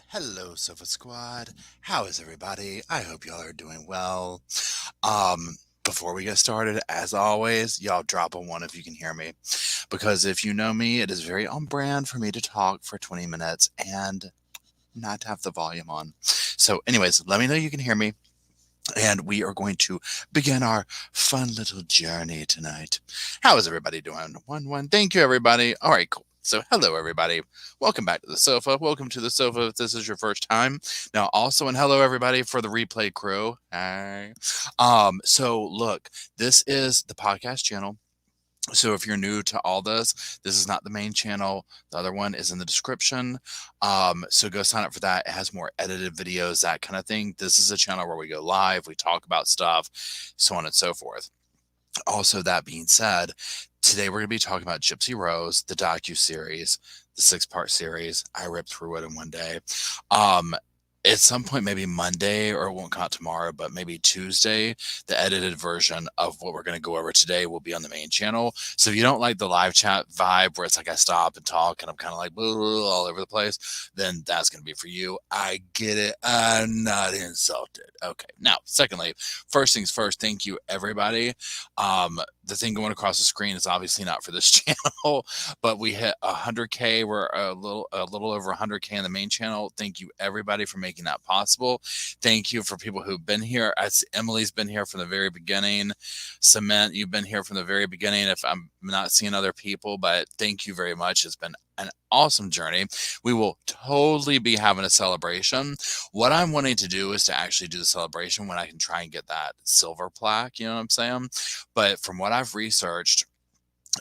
Hello, Sofa Squad. How is everybody? I hope y'all are doing well. Before we get started, as always, y'all drop a one if you can hear me. Because if you know me, it is very on brand for me to talk for 20 minutes and not have the volume on. So, anyways, let me know you can hear me. And we are going to begin our fun little journey tonight. How is everybody doing? One. Thank you, everybody. All right, cool. So, hello, everybody. Welcome back to the sofa. Welcome to the sofa if this is your first time. Now, also, and hello, everybody, for the replay crew. Hi. So, look, this is the podcast channel. So if you're new to all this is not the main channel. The other one is in the description. So go sign up for that. It has more edited videos, that kind of thing. This is a channel where we go live, we talk about stuff, so on and so forth. Also, that being said, today we're going to be talking about Gypsy Rose, the docu-series, the 6-part series. I ripped through it in one day. At some point, maybe Monday, or it won't come out tomorrow, but maybe Tuesday, the edited version of what we're going to go over today will be on the main channel. So if you don't like the live chat vibe where it's like I stop and talk and I'm kind of like all over the place, then that's going to be for you. I get it. I'm not insulted. Okay. Now, secondly, first things first, thank you, everybody. The thing going across the screen is obviously not for this channel, but we hit 100K. We're a little over 100K in the main channel. Thank you, everybody, for making that possible. Thank you for people who've been here. Emily's been here from the very beginning. Cement, you've been here from the very beginning. If I'm not seeing other people, but thank you very much. It's been an awesome journey. We will totally be having a celebration. What I'm wanting to do is to actually do the celebration when I can try and get that silver plaque, you know what I'm saying? But from what I've researched,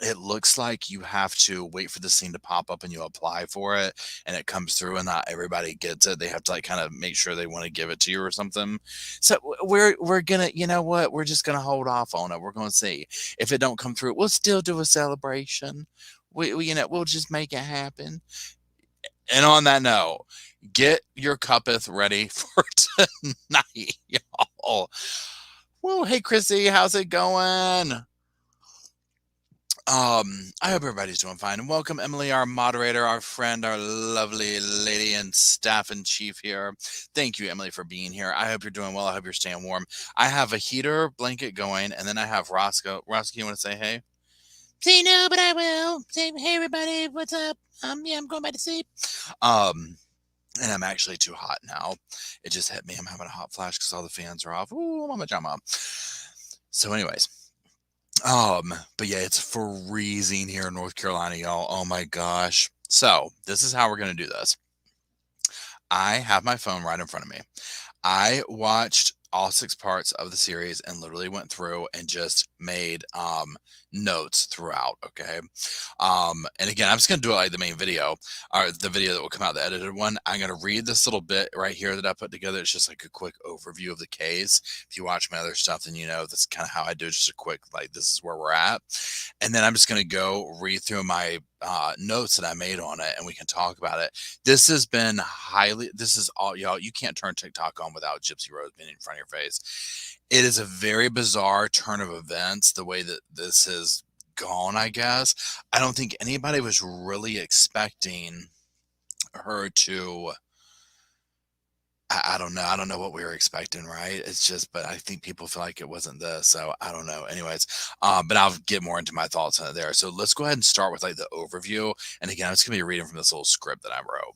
it looks like you have to wait for the scene to pop up and you apply for it and it comes through, and not everybody gets it. They have to like kind of make sure they want to give it to you or something. So we're gonna, you know what, we're just gonna hold off on it. We're gonna see. If it don't come through, we'll still do a celebration. We you know, we'll just make it happen. And on that note, get your cuppeth ready for tonight, y'all. Well, hey Chrissy, how's it going? I hope everybody's doing fine. And welcome, Emily, our moderator, our friend, our lovely lady and staff in chief here. Thank you, Emily, for being here. I hope you're doing well. I hope you're staying warm. I have a heater blanket going, and then I have Roscoe. Roscoe, you want to say hey? Say no, but I will. Say hey, everybody. What's up? Yeah, I'm going back to sleep. And I'm actually too hot now. It just hit me. I'm having a hot flash because all the fans are off. Ooh, mama jama. So, anyways. But yeah, it's freezing here in North Carolina, y'all. Oh my gosh. So this is how we're going to do this. I have my phone right in front of me. I watched all 6 parts of the series and literally went through and just made notes throughout. Okay. And again, I'm just going to do it like the main video, or the video that will come out, the edited one. I'm going to read this little bit right here that I put together. It's just like a quick overview of the case. If you watch my other stuff, then you know that's kind of how I do it. Just a quick, like, this is where we're at. And then I'm just going to go read through my notes that I made on it, and we can talk about it. This has been this is all, y'all, you can't turn TikTok on without Gypsy Rose being in front of your face. It is a very bizarre turn of events, the way that this has gone, I guess. I don't think anybody was really expecting her to, I don't know. I don't know what we were expecting, right? It's just, but I think people feel like it wasn't this. So I don't know. Anyways, but I'll get more into my thoughts on it there. So let's go ahead and start with like the overview. And again, I'm just going to be reading from this little script that I wrote.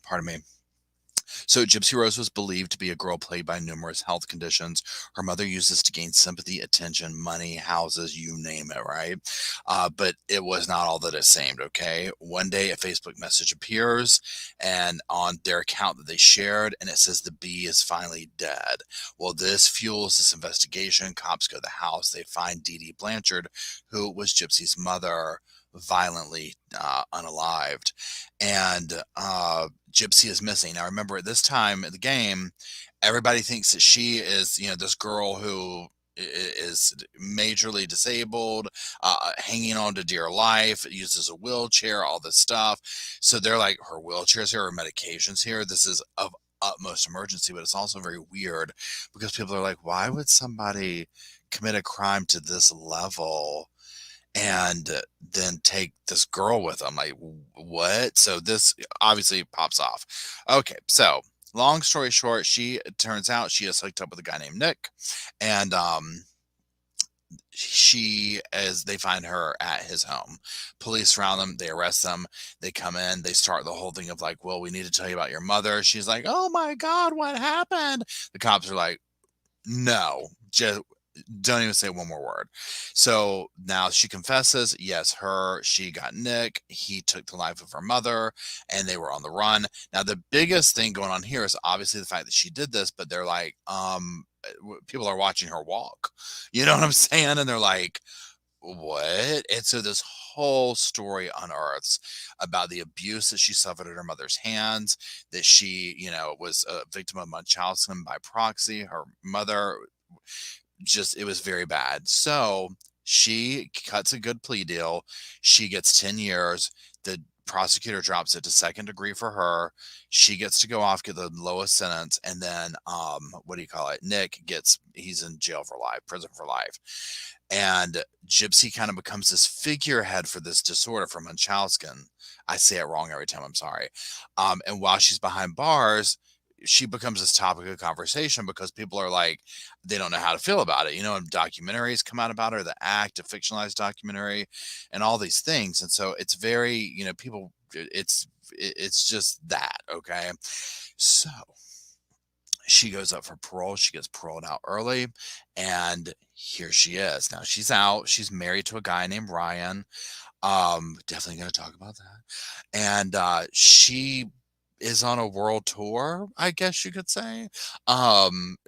Pardon me. So Gypsy Rose was believed to be a girl plagued by numerous health conditions. Her mother used this to gain sympathy, attention, money, houses, you name it, right? But it was not all that it seemed, okay? One day a Facebook message appears and on their account that they shared, and it says the bee is finally dead. Well, this fuels this investigation. Cops go to the house. They find Dee Dee Blanchard, who was Gypsy's mother, violently unalived, and Gypsy is missing. Now remember, at this time in the game, everybody thinks that she is, you know, this girl who is majorly disabled, hanging on to dear life, uses a wheelchair, all this stuff. So they're like, her wheelchair's here, her medication's here. This is of utmost emergency, but it's also very weird because people are like, why would somebody commit a crime to this level and then take this girl with him. Like, what? So this obviously pops off. Okay, so long story short, it turns out she is hooked up with a guy named Nick, and they find her at his home. Police surround them, they arrest them, they come in, they start the whole thing of like, well, we need to tell you about your mother. She's like, oh my God, what happened? The cops are like, no, just don't even say one more word. So now she confesses, yes, she got Nick, he took the life of her mother, and they were on the run. Now the biggest thing going on here is obviously the fact that she did this, but they're like, people are watching her walk. You know what I'm saying? And they're like, what? And so this whole story unearths about the abuse that she suffered at her mother's hands, that she, was a victim of Munchausen by proxy. Her mother it was very bad. So she cuts a good plea deal. She gets 10 years. The prosecutor drops it to second degree for her. She gets to go off, get the lowest sentence. And then, what do you call it? He's in jail for life, prison for life. And Gypsy kind of becomes this figurehead for this disorder from Munchausen. I say it wrong every time. I'm sorry. And while she's behind bars, she becomes this topic of conversation because people are like, they don't know how to feel about it. And documentaries come out about her, The Act, a fictionalized documentary, and all these things. And so it's very, people, it's just that. Okay. So she goes up for parole. She gets paroled out early, and here she is. Now she's out. She's married to a guy named Ryan. Definitely going to talk about that. And she is on a world tour, I guess you could say.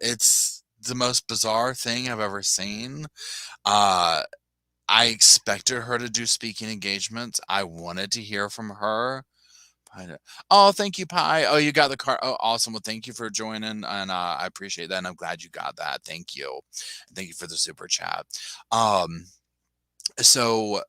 It's the most bizarre thing I've ever seen. I expected her to do speaking engagements. I wanted to hear from her. Oh, thank you, Pi. Oh, you got the car. Oh, awesome. Well, thank you for joining, and I appreciate that. And I'm glad you got that. Thank you. Thank you for the super chat. Um, so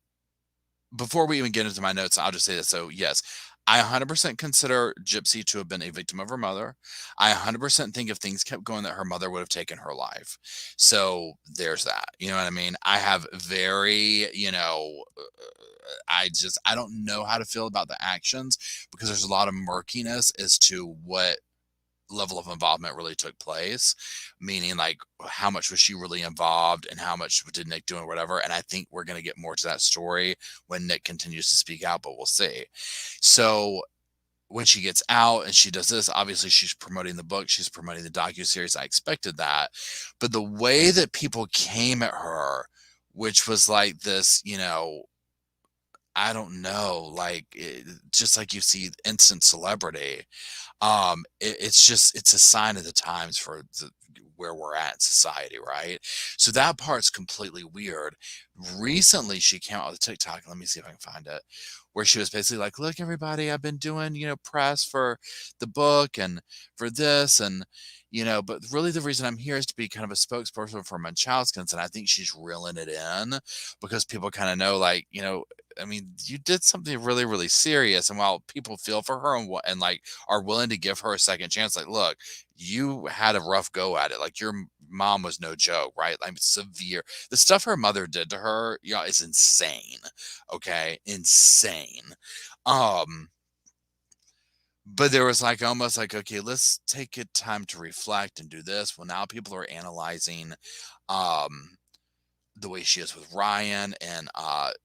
before we even get into my notes, I'll just say this. So, yes, I 100% consider Gypsy to have been a victim of her mother. I 100% think if things kept going that her mother would have taken her life. So there's that. You know what I mean? I have very, I don't know how to feel about the actions because there's a lot of murkiness as to what level of involvement really took place, meaning like how much was she really involved and how much did Nick do or whatever. And I think we're going to get more to that story when Nick continues to speak out, but we'll see. So when she gets out and she does this, obviously she's promoting the book, she's promoting the docuseries. I expected that, but the way that people came at her, which was like this, I don't know, like just like you see instant celebrity. It's a sign of the times for where we're at in society, right? So that part's completely weird. Recently, she came out with a TikTok. Let me see if I can find it, where she was basically like, "Look, everybody, I've been doing press for the book and for this and." But really the reason I'm here is to be kind of a spokesperson for Munchausen's, and I think she's reeling it in because people kind of know, like, I mean, you did something really, really serious, and while people feel for her and like are willing to give her a second chance, like, look, you had a rough go at it. Like your mom was no joke, right? Like severe. The stuff her mother did to her, is insane. Okay, insane. Um, but there was like almost like, okay, let's take it time to reflect and do this. Well, now people are analyzing um the way she is with Ryan and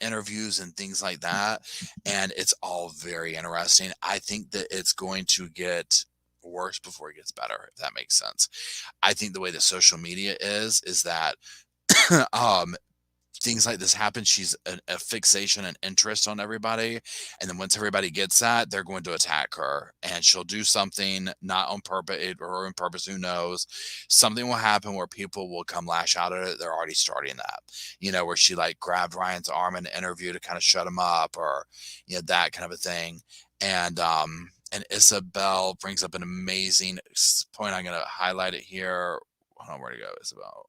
interviews and things like that. And it's all very interesting. I think that it's going to get worse before it gets better, if that makes sense. I think the way that social media is that um things like this happen. She's a fixation and interest on everybody. And then once everybody gets that, they're going to attack her and she'll do something not on purpose or on purpose. Who knows? Something will happen where people will come lash out at it. They're already starting that, where she like grabbed Ryan's arm in an interview to kind of shut him up or, that kind of a thing. And Isabel brings up an amazing point. I'm going to highlight it here. Hold on, where to go, Isabel?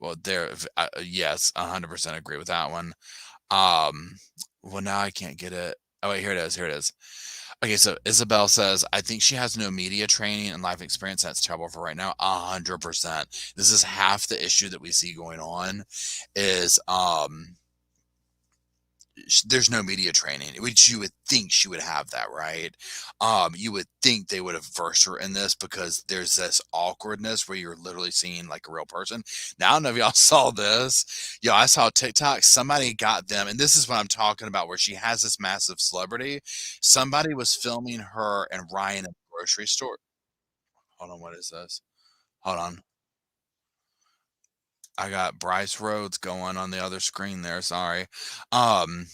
Well, yes, 100% agree with that one. Well, now I can't get it. Oh, wait, here it is. Here it is. Okay, so Isabel says, I think she has no media training and life experience. That's terrible for right now. 100%. This is half the issue that we see going on is there's no media training, which you would think she would have that, right? You would think they would have versed her in this because there's this awkwardness where you're literally seeing like a real person. Now, I don't know if y'all saw this. I saw TikTok. Somebody got them, and this is what I'm talking about, where she has this massive celebrity. Somebody was filming her and Ryan at the grocery store. Hold on, what is this? Hold on. I got Bryce Rhodes going on the other screen there. Sorry. Um,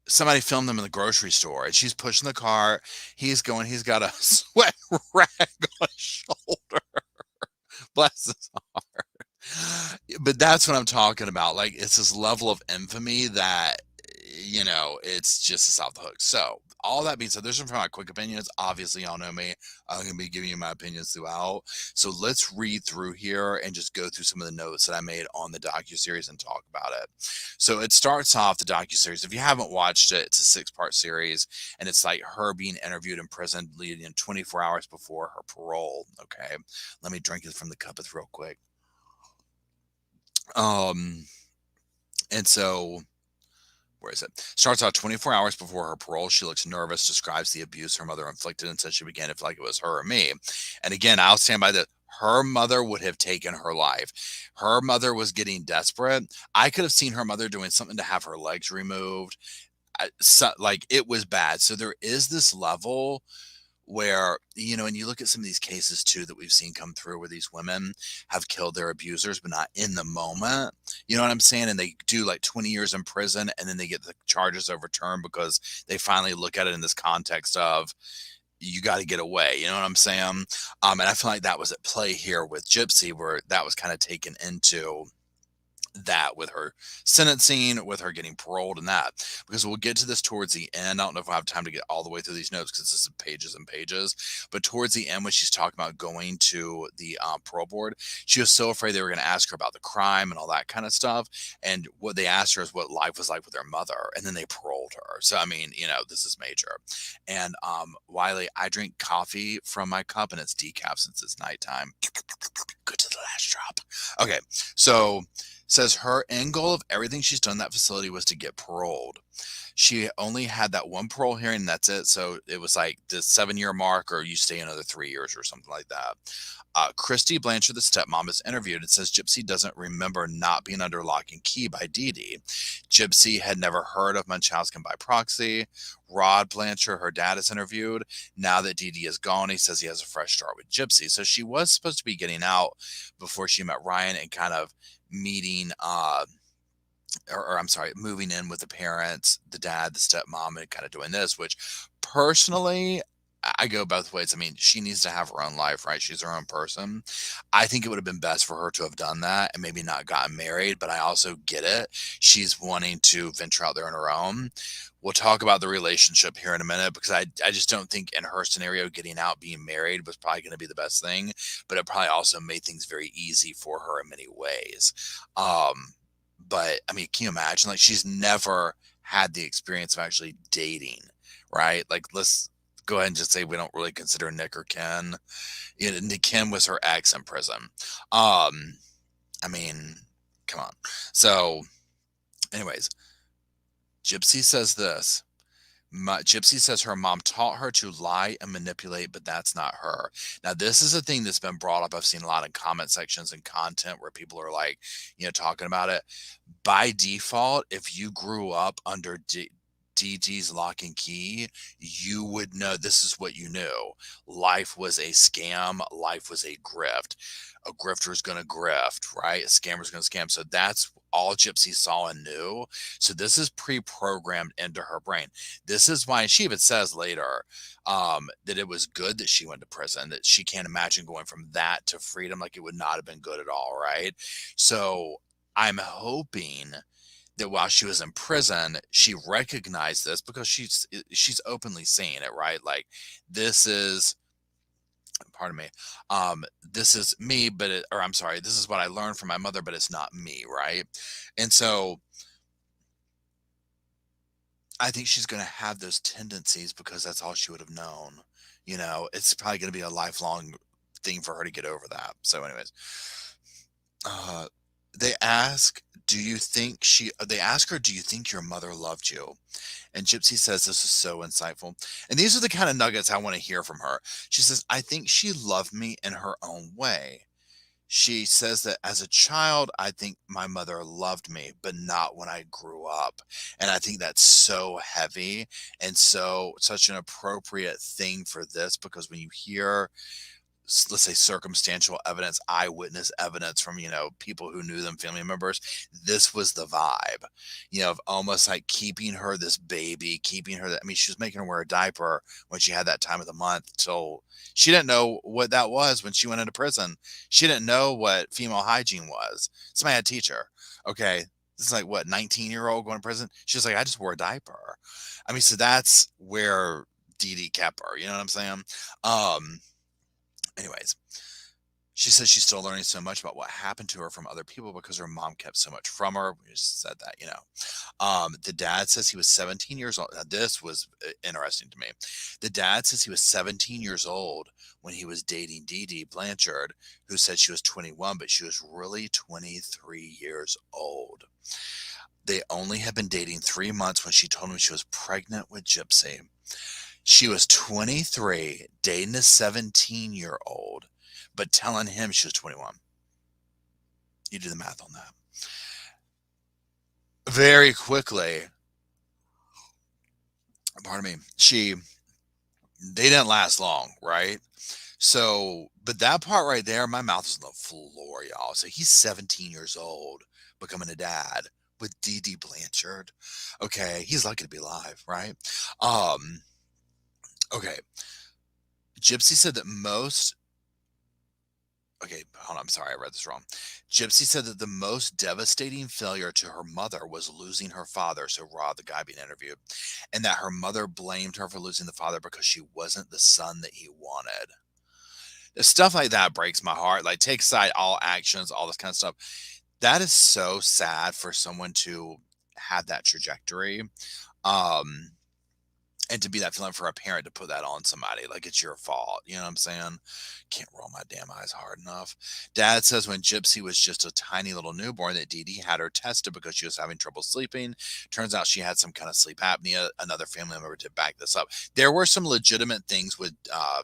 Somebody filmed them in the grocery store and she's pushing the cart. He's got a sweat rag on his shoulder. Bless his heart. But that's what I'm talking about. Like, it's this level of infamy that, it's just a off the hook. So, all that being said, there's some of my quick opinions. Obviously, y'all know me. I'm going to be giving you my opinions throughout. So, let's read through here and just go through some of the notes that I made on the docuseries and talk about it. So, it starts off the docuseries. If you haven't watched it, it's a 6-part series, and it's like her being interviewed in prison leading in 24 hours before her parole. Okay. Let me drink it from the cup real quick. Um, and so where is it? Starts out 24 hours before her parole. She looks nervous, describes the abuse her mother inflicted, and says she began to feel like it was her or me. And again, I'll stand by that. Her mother would have taken her life. Her mother was getting desperate. I could have seen her mother doing something to have her legs removed. Like, it was bad. So there is this level where, and you look at some of these cases too that we've seen come through where these women have killed their abusers, but not in the moment. You know what I'm saying? And they do like 20 years in prison and then they get the charges overturned because they finally look at it in this context of, you got to get away. You know what I'm saying? And I feel like that was at play here with Gypsy, where that was kind of taken into that with her sentencing, with her getting paroled, and that, because we'll get to this towards the end. I don't know if I have time to get all the way through these notes because this is pages and pages, but towards the end when she's talking about going to the parole board, she was so afraid they were going to ask her about the crime and all that kind of stuff, and what they asked her is what life was like with her mother, and then they paroled her. So I mean, this is major. And Wiley, I drink coffee from my cup and it's decaf since it's nighttime. Good to the last drop. Okay, so says her end goal of everything she's done in that facility was to get paroled. She only had that one parole hearing, and that's it. So it was like the 7-year mark, or you stay another 3 years or something like that. Christy Blanchard, the stepmom, is interviewed. It says Gypsy doesn't remember not being under lock and key by Dee Dee. Gypsy had never heard of Munchausen by proxy. Rod Blanchard, her dad, is interviewed. Now that Dee Dee is gone, he says he has a fresh start with Gypsy. So she was supposed to be getting out before she met Ryan and kind of meeting or I'm sorry, moving in with the parents, the dad, the stepmom, and kind of doing this, which personally, I go both ways. I mean, she needs to have her own life, right? She's her own person. I think it would have been best for her to have done that and maybe not gotten married, but I also get it. She's wanting to venture out there on her own. We'll talk about the relationship here in a minute because I just don't think in her scenario, getting out, being married was probably going to be the best thing, but it probably also made things very easy for her in many ways. But I mean, can you imagine? Like, she's never had the experience of actually dating, right? Like, let's go ahead and just say we don't really consider Nick or Ken. Ken was her ex in prison. I mean, come on. So, anyways, Gypsy says this. Gypsy says her mom taught her to lie and manipulate, but that's not her. Now, this is a thing that's been brought up. I've seen a lot of comment sections and content where people are like, talking about it. By default, if you grew up under DG's lock and key, you would know this is what you knew. Life was a scam. Life was a grift. A grifter's going to grift, right? A scammer's going to scam. So that's all Gypsy saw and knew. So this is pre-programmed into her brain. This is why she even says later that it was good that she went to prison, that she can't imagine going from that to freedom. Like, it would not have been good at all, right? So I'm hoping that while she was in prison, she recognized this because she's openly saying it, right? Like, this is, pardon me, this is me, or I'm sorry, this is what I learned from my mother, but it's not me, right? And so I think she's going to have those tendencies because that's all she would have known. It's probably going to be a lifelong thing for her to get over that. So, anyways, uh, they ask, they ask her, do you think your mother loved you? And Gypsy says, this is so insightful. And these are the kind of nuggets I want to hear from her. She says, I think she loved me in her own way. She says that as a child, I think my mother loved me, but not when I grew up. And I think that's so heavy and such an appropriate thing for this, because when you hear, let's say, circumstantial evidence, eyewitness evidence from, people who knew them, family members, this was the vibe, of almost like keeping her this baby, keeping her, I mean, she was making her wear a diaper when she had that time of the month. So she didn't know what that was when she went into prison. She didn't know what female hygiene was. Somebody had to teach her. Okay. This is like, what, 19-year-old going to prison? She's like, I just wore a diaper. I mean, so that's where Dee Dee kept her. You know what I'm saying? Anyways, she says she's still learning so much about what happened to her from other people because her mom kept so much from her. We just said that, The dad says he was 17 years old. Now, this was interesting to me. The dad says he was 17 years old when he was dating Dee Dee Blanchard, who said she was 21, but she was really 23 years old. They only had been dating 3 months when she told him she was pregnant with Gypsy. She was 23, dating a 17-year-old, but telling him she was 21. You do the math on that. Very quickly, pardon me, they didn't last long, right? So, but that part right there, my mouth is on the floor, y'all. So he's 17 years old, becoming a dad with Dee Dee Blanchard. Okay, he's lucky to be alive, right? Okay. Gypsy said that hold on, I'm sorry, I read this wrong. Gypsy said that the most devastating failure to her mother was losing her father, so Rod, the guy being interviewed, and that her mother blamed her for losing the father because she wasn't the son that he wanted. Stuff like that breaks my heart. Like, take aside all actions, all this kind of stuff. That is so sad for someone to have that trajectory. And to be that feeling for a parent to put that on somebody, like it's your fault. You know what I'm saying? Can't roll my damn eyes hard enough. Dad says when Gypsy was just a tiny little newborn that Dee Dee had her tested because she was having trouble sleeping. Turns out she had some kind of sleep apnea. Another family member did back this up. There were some legitimate things with, I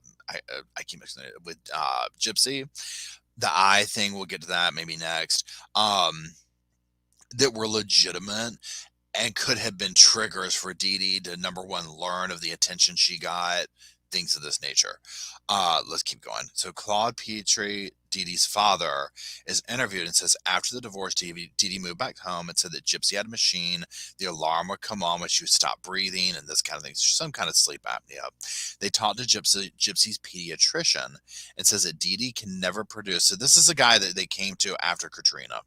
keep mixing it with Gypsy. The eye thing, we'll get to that maybe next. That were legitimate and could have been triggers for Dee Dee to, number one, learn of the attention she got, things of this nature. Let's keep going. So Claude Petrie, Dee Dee's father, is interviewed and says after the divorce, Dee Dee moved back home and said that Gypsy had a machine. The alarm would come on when she would stop breathing and this kind of thing. Some kind of sleep apnea. They talked to Gypsy's pediatrician and says that Dee Dee can never produce. So this is a guy that they came to after Katrina.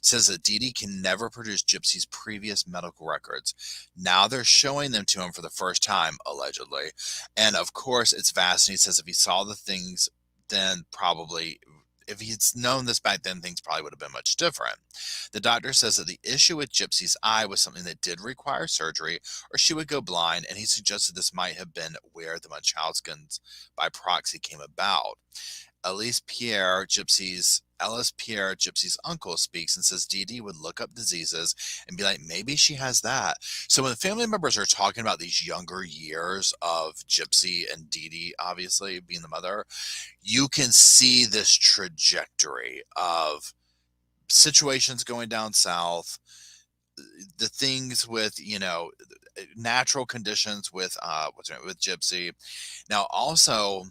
Says that Dee Dee can never produce Gypsy's previous medical records. Now they're showing them to him for the first time, allegedly. And of course, it's vast. And he says if he saw the things, then probably, if he had known this back then, things probably would have been much different. The doctor says that the issue with Gypsy's eye was something that did require surgery or she would go blind, and he suggested this might have been where the Munchausen's by proxy came about. Ellis Pierre, Gypsy's uncle, speaks and says Dee Dee would look up diseases and be like, maybe she has that. So when the family members are talking about these younger years of Gypsy and Dee Dee, obviously being the mother, you can see this trajectory of situations going down south, the things with, natural conditions with Gypsy. Now also,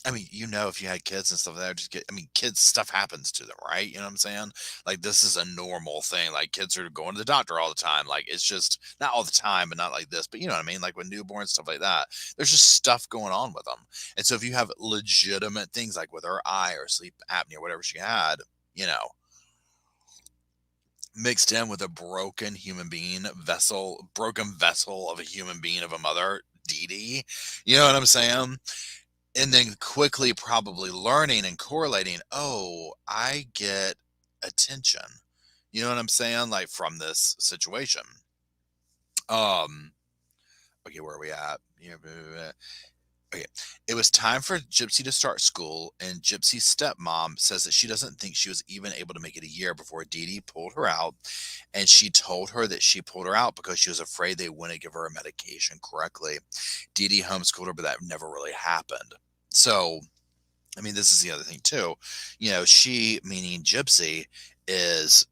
I mean, if you had kids and stuff like that, kids, stuff happens to them, right? You know what I'm saying? Like, this is a normal thing. Like, kids are going to the doctor all the time. Like, it's just not all the time, but not like this. But you know what I mean? Like with newborns, stuff like that, there's just stuff going on with them. And so if you have legitimate things like with her eye or sleep apnea or whatever she had, mixed in with a broken vessel of a human being, of a mother, Dee Dee, you know what I'm saying? And then quickly probably learning and correlating, oh, I get attention. You know what I'm saying? Like from this situation. Um, okay, where are we at? Okay, it was time for Gypsy to start school, and Gypsy's stepmom says that she doesn't think she was even able to make it a year before Dee Dee pulled her out, and she told her that she pulled her out because she was afraid they wouldn't give her a medication correctly. Dee Dee homeschooled her, but that never really happened. So, I mean, this is the other thing too. She, meaning Gypsy, is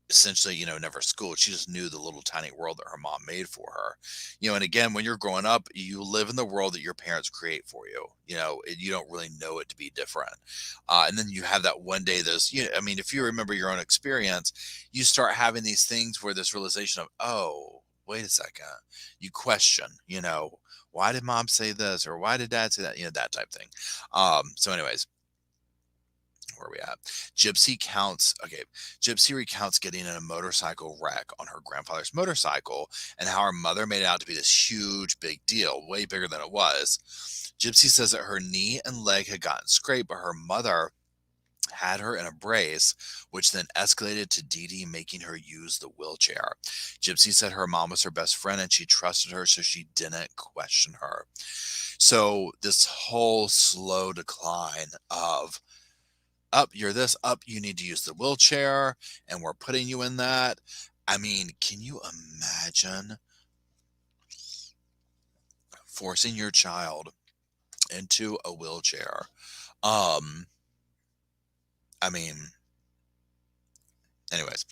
essentially, never schooled. She just knew the little tiny world that her mom made for her. And again, when you're growing up, you live in the world that your parents create for you. You don't really know it to be different. And then you have that one day, I mean, if you remember your own experience, you start having these things where this realization of, oh, wait a second, you question, why did mom say this? Or why did dad say that? That type thing. So anyways, where are we at? Gypsy recounts getting in a motorcycle wreck on her grandfather's motorcycle and how her mother made it out to be this huge, big deal, way bigger than it was. Gypsy says that her knee and leg had gotten scraped, but her mother had her in a brace, which then escalated to Dee Dee making her use the wheelchair. Gypsy said her mom was her best friend and she trusted her, so she didn't question her. So this whole slow decline of, up, you're this, up, you need to use the wheelchair, and we're putting you in that. I mean, can you imagine forcing your child into a wheelchair? I mean, anyways,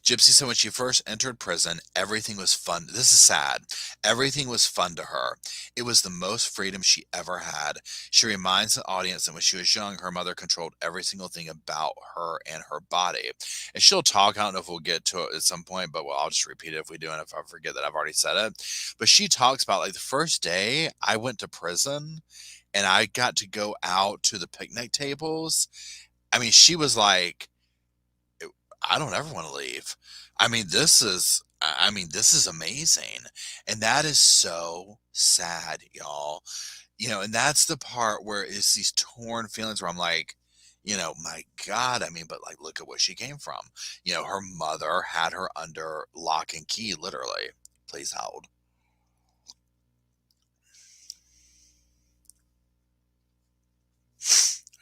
Gypsy said when she first entered prison, everything was fun. This is sad. Everything was fun to her. It was the most freedom she ever had. She reminds the audience that when she was young, her mother controlled every single thing about her and her body. And she'll talk, I don't know if we'll get to it at some point, but I'll just repeat it if we do, and if I forget that I've already said it. But she talks about, like, the first day I went to prison and I got to go out to the picnic tables. I mean, she was like, I don't ever want to leave. I mean, this is amazing. And that is so sad, y'all. And that's the part where it's these torn feelings where I'm like, my God, I mean, but like, look at where she came from. Her mother had her under lock and key, literally. Please hold.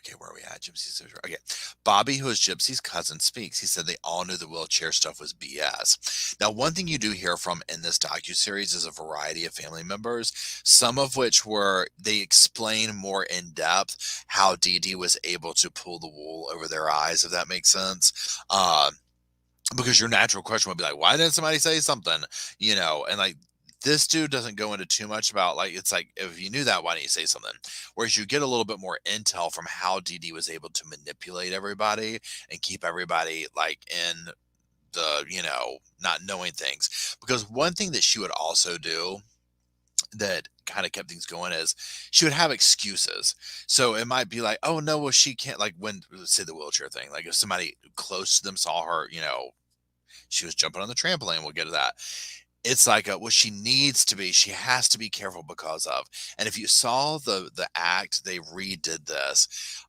Okay, where are we at? Gypsy's sister. Okay. Bobby, who is Gypsy's cousin, speaks. He said they all knew the wheelchair stuff was BS. Now, one thing you do hear from in this docuseries is a variety of family members, some of which they explain more in depth how Dee Dee was able to pull the wool over their eyes, if that makes sense. Because your natural question would be like, why didn't somebody say something? And like, this dude doesn't go into too much about, like, it's like, if you knew that, why didn't you say something? Whereas you get a little bit more intel from how Dee Dee was able to manipulate everybody and keep everybody like in the, not knowing things. Because one thing that she would also do that kind of kept things going is she would have excuses. So it might be like, oh no, well, she can't, like, when, say, the wheelchair thing, like if somebody close to them saw her, she was jumping on the trampoline, we'll get to that. It's like, well, she has to be careful because of. And if you saw the act, they redid this.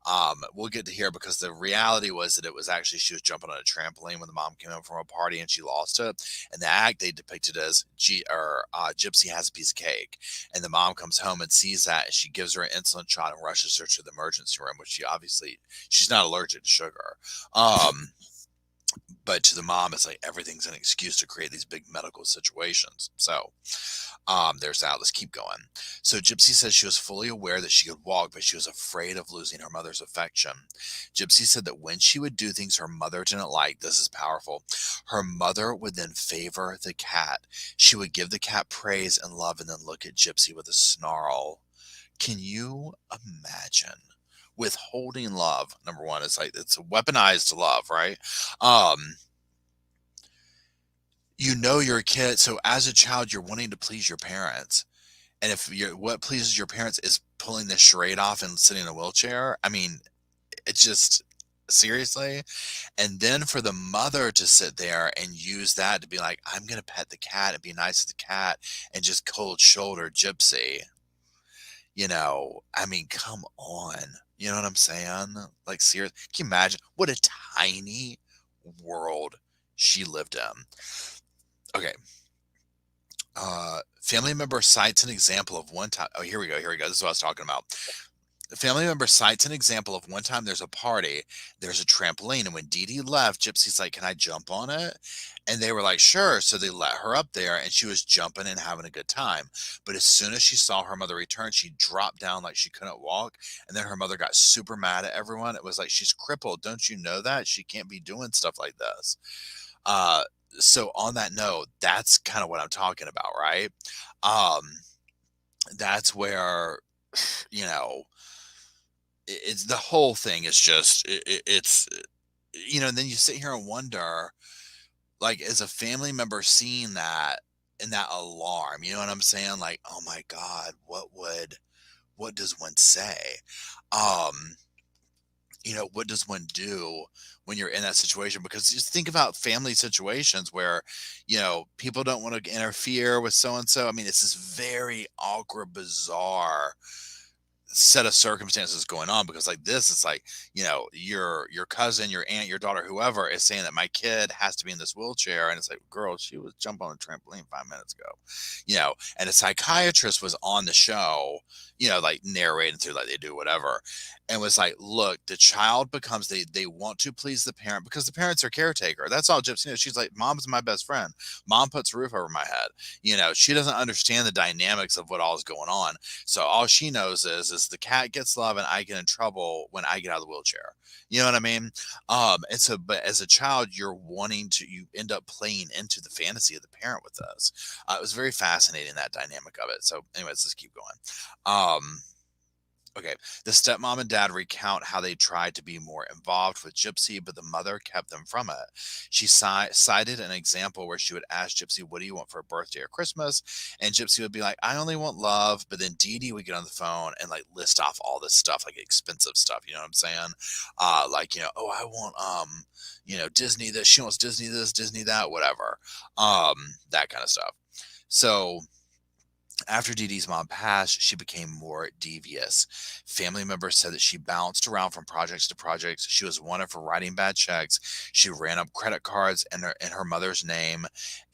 We'll get to here because the reality was that it was actually, she was jumping on a trampoline when the mom came home from a party and she lost it. And the act they depicted as Gypsy has a piece of cake, and the mom comes home and sees that, and she gives her an insulin shot and rushes her to the emergency room, which she's not allergic to sugar. But to the mom, it's like everything's an excuse to create these big medical situations. So there's that. Let's keep going. So Gypsy says she was fully aware that she could walk, but she was afraid of losing her mother's affection. Gypsy said that when she would do things her mother didn't like, this is powerful, her mother would then favor the cat. She would give the cat praise and love and then look at Gypsy with a snarl. Can you imagine? Withholding love, number one, it's like, it's weaponized love, right? um you're a kid, so as a child you're wanting to please your parents, and if what pleases your parents is pulling this charade off and sitting in a wheelchair, I mean, it's just, seriously. And then for the mother to sit there and use that to be like, I'm gonna pet the cat and be nice to the cat and just cold shoulder Gypsy. I mean, come on. You know what I'm saying? Like, seriously, can you imagine what a tiny world she lived in? Okay. Family member cites an example of one time. Oh, here we go. Here we go. This is what I was talking about. The family member cites an example of one time there's a party, there's a trampoline, and when Dee Dee left, Gypsy's like, "Can I jump on it?" And they were like, "Sure." So they let her up there, and she was jumping and having a good time. But as soon as she saw her mother return, she dropped down like she couldn't walk. And then her mother got super mad at everyone. It was like, "She's crippled. Don't you know that? She can't be doing stuff like this." Uh, so on that note, that's kind of what I'm talking about, right? Um, that's where, you know, it's the whole thing is just it's and then you sit here and wonder, like, as a family member seeing that and that alarm, you know what I'm saying? Like, oh my God, what does one say? Um, what does one do when you're in that situation? Because just think about family situations where, people don't want to interfere with so and so. I mean, it's this very awkward, bizarre set of circumstances going on, because like this, it's like, your cousin, your aunt, your daughter, whoever is saying that my kid has to be in this wheelchair, and it's like, girl, she was jumping on a trampoline 5 minutes ago. And a psychiatrist was on the show, like narrating through, like they do whatever, and was like, look, the child becomes, they want to please the parent because the parents are caretaker. That's all Gypsy knows. She's like, mom's my best friend, mom puts a roof over my head. She doesn't understand the dynamics of what all is going on. So all she knows is the cat gets love and I get in trouble when I get out of the wheelchair. You know what I mean? And so, but as a child, you end up playing into the fantasy of the parent with this. It was very fascinating, that dynamic of it. So anyways, let's keep going. Okay. The stepmom and dad recount how they tried to be more involved with Gypsy, but the mother kept them from it. She cited an example where she would ask Gypsy, "What do you want for a birthday or Christmas?" And Gypsy would be like, "I only want love." But then Dee Dee would get on the phone and like list off all this stuff, like expensive stuff. You know what I'm saying? Like, oh, I want, Disney this. She wants Disney this, Disney that, whatever. That kind of stuff. So, after Dee Dee's mom passed, she became more devious. Family members said that she bounced around from projects to projects. She was wanted for writing bad checks. She ran up credit cards in her mother's name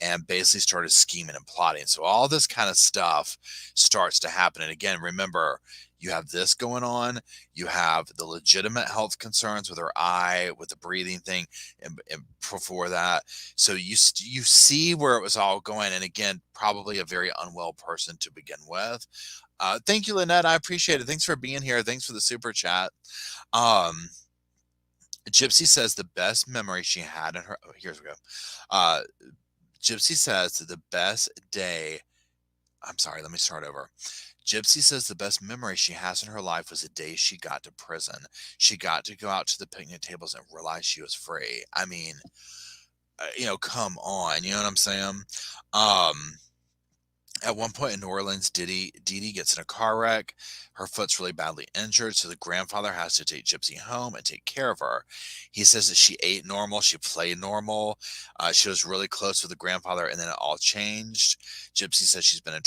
and basically started scheming and plotting. So all this kind of stuff starts to happen. And again, remember, you have this going on. You have the legitimate health concerns with her eye, with the breathing thing, and before that. So you see where it was all going, and again, probably a very unwell person to begin with. Thank you, Lynette. I appreciate it. Thanks for being here. Thanks for the super chat. Um, Gypsy says the best memory she had in her. Oh, here's we go. Uh, Gypsy says that the best day. I'm sorry. Let me start over. Gypsy says the best memory she has in her life was the day she got to prison. She got to go out to the picnic tables and realize she was free. I mean, come on, you know what I'm saying? Um, at one point in New Orleans, Dee Dee gets in a car wreck. Her foot's really badly injured, so the grandfather has to take Gypsy home and take care of her. He says that she ate normal, she played normal, she was really close with the grandfather, and then it all changed. Gypsy says she's been in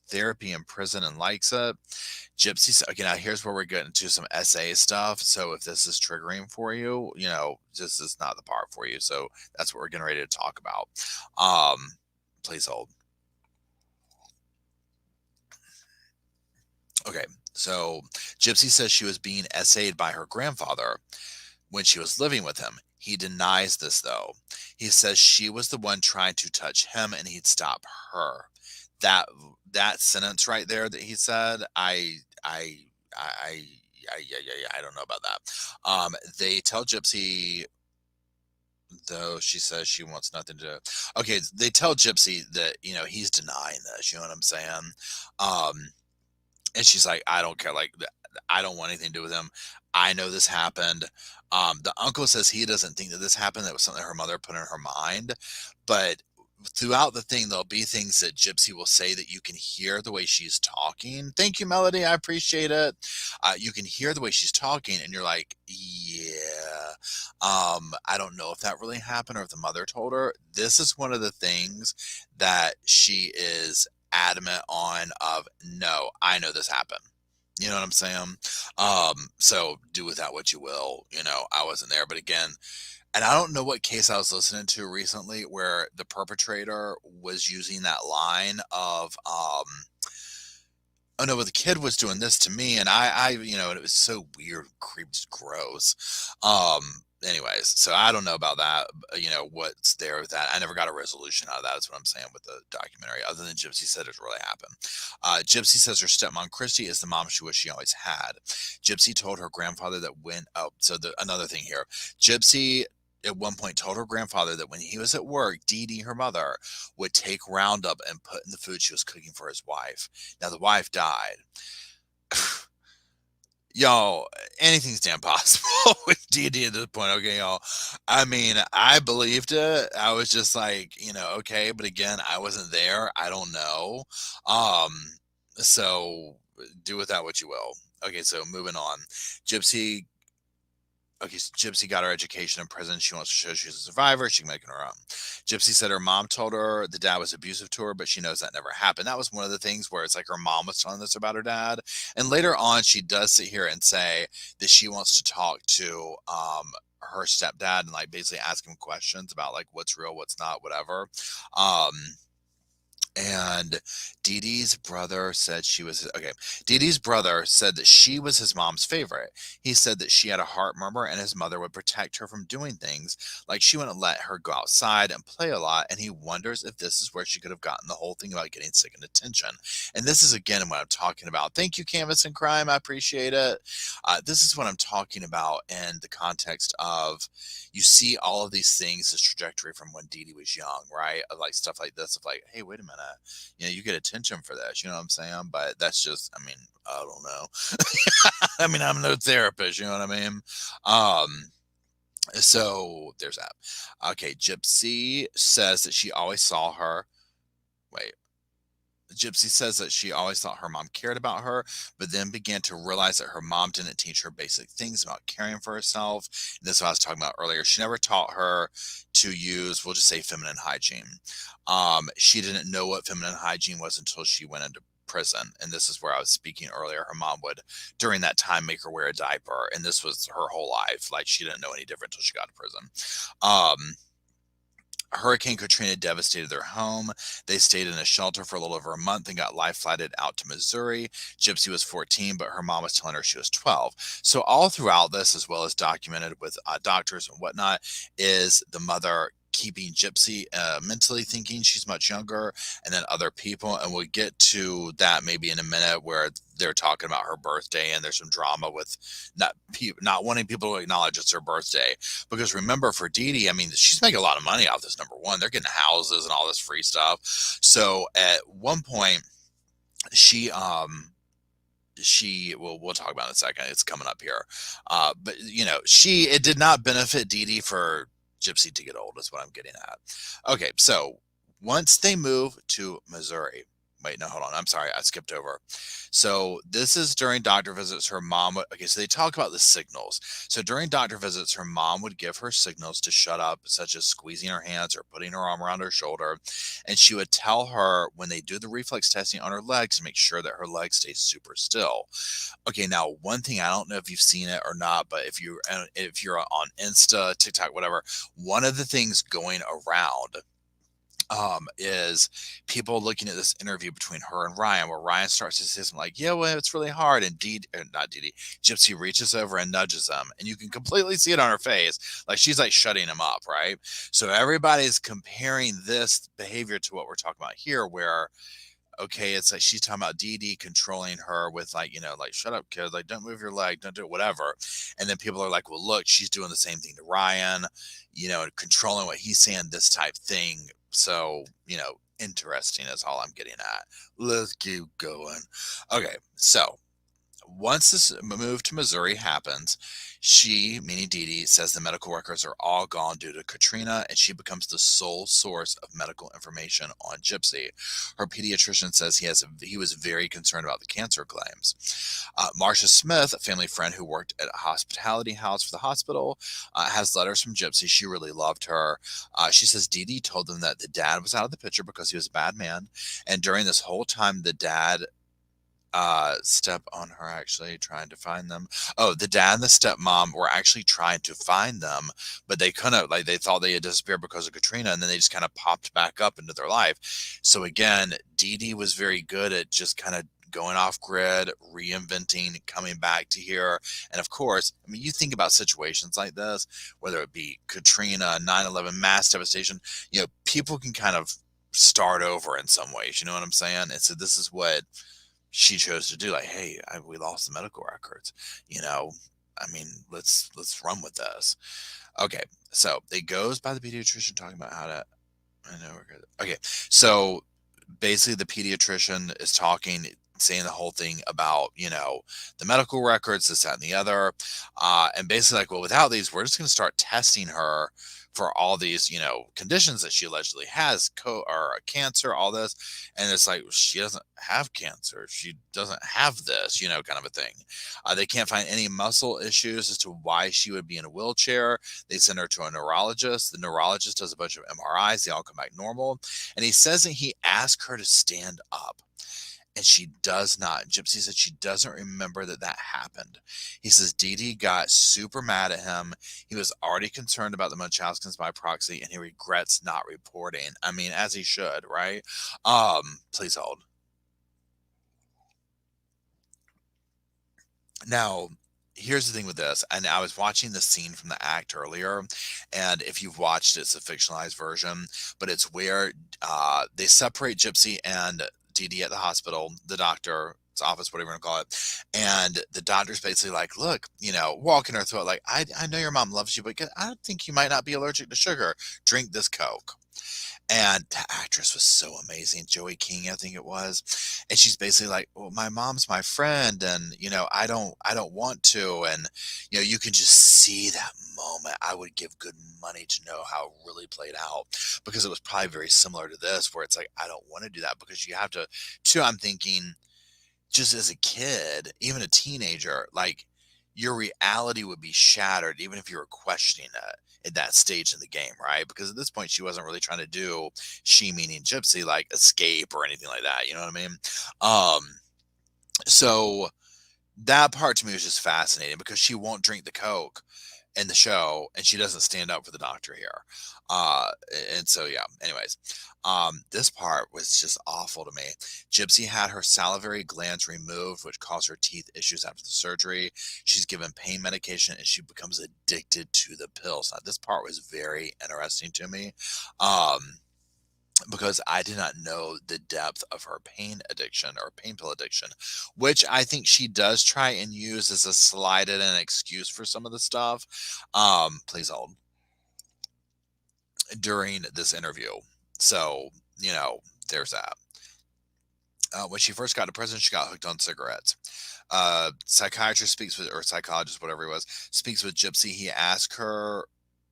therapy in prison and likes it. Gypsy says, okay, now here's where we're getting to some essay stuff. So if this is triggering for you, this is not the part for you. So that's what we're getting ready to talk about. Please hold. Okay, so Gypsy says she was being essayed by her grandfather when she was living with him. He denies this, though. He says she was the one trying to touch him and he'd stop her. That sentence right there that he said, I don't know about that. They tell Gypsy, though she says she wants nothing to. Okay, they tell Gypsy that he's denying this. You know what I'm saying? Um, and she's like, I don't care. Like, I don't want anything to do with him. I know this happened. The uncle says he doesn't think that this happened. That was something her mother put in her mind. But throughout the thing, there'll be things that Gypsy will say that you can hear the way she's talking. Thank you, Melody. I appreciate it. You can hear the way she's talking, and you're like, yeah. I don't know if that really happened or if the mother told her. This is one of the things that she is adamant on of, no, I know this happened. You know what I'm saying? So do with that what you will. I wasn't there. But again, And I don't know what case I was listening to recently where the perpetrator was using that line of, oh no, but the kid was doing this to me, and and it was so weird, creepy, just gross. Anyways, so I don't know about that. What's there with that? I never got a resolution out of that. That's what I'm saying with the documentary, other than Gypsy said it really happened. Gypsy says her stepmom Christy is the mom she wished she always had. Gypsy told her grandfather that another thing here, Gypsy at one point told her grandfather that when he was at work, Dee Dee, her mother, would take Roundup and put in the food she was cooking for his wife. Now, the wife died. Y'all, anything's damn possible with Dee Dee at this point, okay, y'all? I mean, I believed it. I was just like, okay, but again, I wasn't there. I don't know. So do with that what you will. Okay, so moving on. Gypsy got her education in prison. She wants to show she's a survivor. She can make it her own. Gypsy said her mom told her the dad was abusive to her, but she knows that never happened. That was one of the things where it's like her mom was telling this about her dad. And later on, she does sit here and say that she wants to talk to her stepdad and like basically ask him questions about like what's real, what's not, whatever. And Dee Dee's brother said Dee Dee's brother said that she was his mom's favorite. He said that she had a heart murmur and his mother would protect her from doing things like she wouldn't let her go outside and play a lot. And he wonders if this is where she could have gotten the whole thing about getting second attention. And this is again what I'm talking about. Thank you, Canvas and Crime. I appreciate it. This is what I'm talking about in the context of you see all of these things, this trajectory from when Dee Dee was young, right? Like stuff like this of like, hey, wait a minute. You get attention for this, you know what I'm saying? But that's just, I mean, I don't know. I mean, I'm no therapist, you know what I mean? So there's that. Okay, Gypsy says that she always saw her. Wait. Gypsy says that she always thought her mom cared about her, but then began to realize that her mom didn't teach her basic things about caring for herself. And this is what I was talking about earlier. She never taught her to use, we'll just say, feminine hygiene. She didn't know what feminine hygiene was until she went into prison. And this is where I was speaking earlier. Her mom would, during that time, make her wear a diaper. And this was her whole life. Like, she didn't know any different until she got to prison. Hurricane Katrina devastated their home. They stayed in a shelter for a little over a month and got life flighted out to Missouri. Gypsy was 14, but her mom was telling her she was 12. So all throughout this, as well as documented with doctors and whatnot, is the mother keeping Gypsy mentally thinking she's much younger, and then other people. And we'll get to that maybe in a minute where they're talking about her birthday and there's some drama with not wanting people to acknowledge it's her birthday. Because remember, for Dee Dee, I mean, she's making a lot of money off this, number one. They're getting houses and all this free stuff. So at one point, we'll talk about it in a second. It's coming up here. But it did not benefit Dee Dee for Gypsy to get old, is what I'm getting at. Okay, so once they move to Missouri, wait, no, hold on. I'm sorry. I skipped over. So this is during doctor visits. Her mom okay, so they talk about the signals. So during doctor visits, her mom would give her signals to shut up, such as squeezing her hands or putting her arm around her shoulder. And she would tell her when they do the reflex testing on her legs to make sure that her legs stay super still. Okay, now one thing, I don't know if you've seen it or not, but if you're on Insta, TikTok, whatever, one of the things going around is people looking at this interview between her and Ryan, where Ryan starts to say something like, yeah, well, it's really hard. And Gypsy reaches over and nudges him. And you can completely see it on her face. Like she's like shutting him up, right? So everybody's comparing this behavior to what we're talking about here, where, okay, it's like she's talking about Dee Dee controlling her with like, like, shut up, kid, like, don't move your leg, don't do it, whatever. And then people are like, well, look, she's doing the same thing to Ryan, controlling what he's saying, this type thing. So, interesting is all I'm getting at. Let's keep going. Okay, so once this move to Missouri happens, she, meaning Dee Dee, says the medical records are all gone due to Katrina, and she becomes the sole source of medical information on Gypsy. Her pediatrician says he was very concerned about the cancer claims. Marcia Smith, a family friend who worked at a hospitality house for the hospital, has letters from Gypsy. She really loved her. She says Dee Dee told them that the dad was out of the picture because he was a bad man, and during this whole time, the dad step on her actually trying to find them. Oh, the dad and the stepmom were actually trying to find them, but they couldn't. Like they thought they had disappeared because of Katrina, and then they just kind of popped back up into their life. So again, Dee Dee was very good at just kind of going off grid, reinventing, coming back to here. And of course, I mean, you think about situations like this, whether it be Katrina, 9/11, mass devastation, people can kind of start over in some ways. You know what I'm saying? And so this is what she chose to do. Like, hey, we lost the medical records. I mean, let's run with this. Okay, so it goes by the pediatrician talking about how to. I know we're good. Okay, so basically the pediatrician is talking, saying the whole thing about the medical records, this, that, and the other, and basically like, well, without these, we're just going to start testing her for all these conditions that she allegedly has, or cancer, all this. And it's like, she doesn't have cancer, she doesn't have this, kind of a thing. They can't find any muscle issues as to why she would be in a wheelchair. They send her to a neurologist. The neurologist does a bunch of MRIs, they all come back normal. And he says that he asked her to stand up, and she does not. Gypsy said she doesn't remember that happened. He says Dee Dee got super mad at him. He was already concerned about the Munchausen's by proxy, and he regrets not reporting. I mean, as he should, right? Please hold. Now, here's the thing with this, and I was watching the scene from the act earlier, and if you've watched it, it's a fictionalized version, but it's where they separate Gypsy and Dee Dee at the hospital, the doctor's office, whatever you want to call it, and the doctor's basically like, look, walking her through it, like, I know your mom loves you, but I think you might not be allergic to sugar. Drink this Coke. And the actress was so amazing, Joey King, I think it was. And she's basically like, well, my mom's my friend, and I don't want to. And you can just see that moment. I would give good money to know how it really played out, because it was probably very similar to this, where it's like, I don't want to do that, because you have to too. I'm thinking, just as a kid, even a teenager, like, your reality would be shattered even if you were questioning it at that stage in the game, right? Because at this point, she wasn't really trying to do, she meaning Gypsy, like escape or anything like that. You know what I mean? So that part to me was just fascinating, because she won't drink the Coke in the show, and she doesn't stand up for the doctor here. Uh, and so, yeah, anyways, this part was just awful to me. Gypsy had her salivary glands removed, which caused her teeth issues after the surgery. She's given pain medication, and she becomes addicted to the pills. Now, this part was very interesting to me. Um, because I did not know the depth of her pain addiction, or pain pill addiction, which I think she does try and use as a slighted and excuse for some of the stuff. Please hold. During this interview. So, there's that. When she first got to prison, she got hooked on cigarettes. Psychiatrist speaks with, or psychologist, whatever he was, speaks with Gypsy. He asked her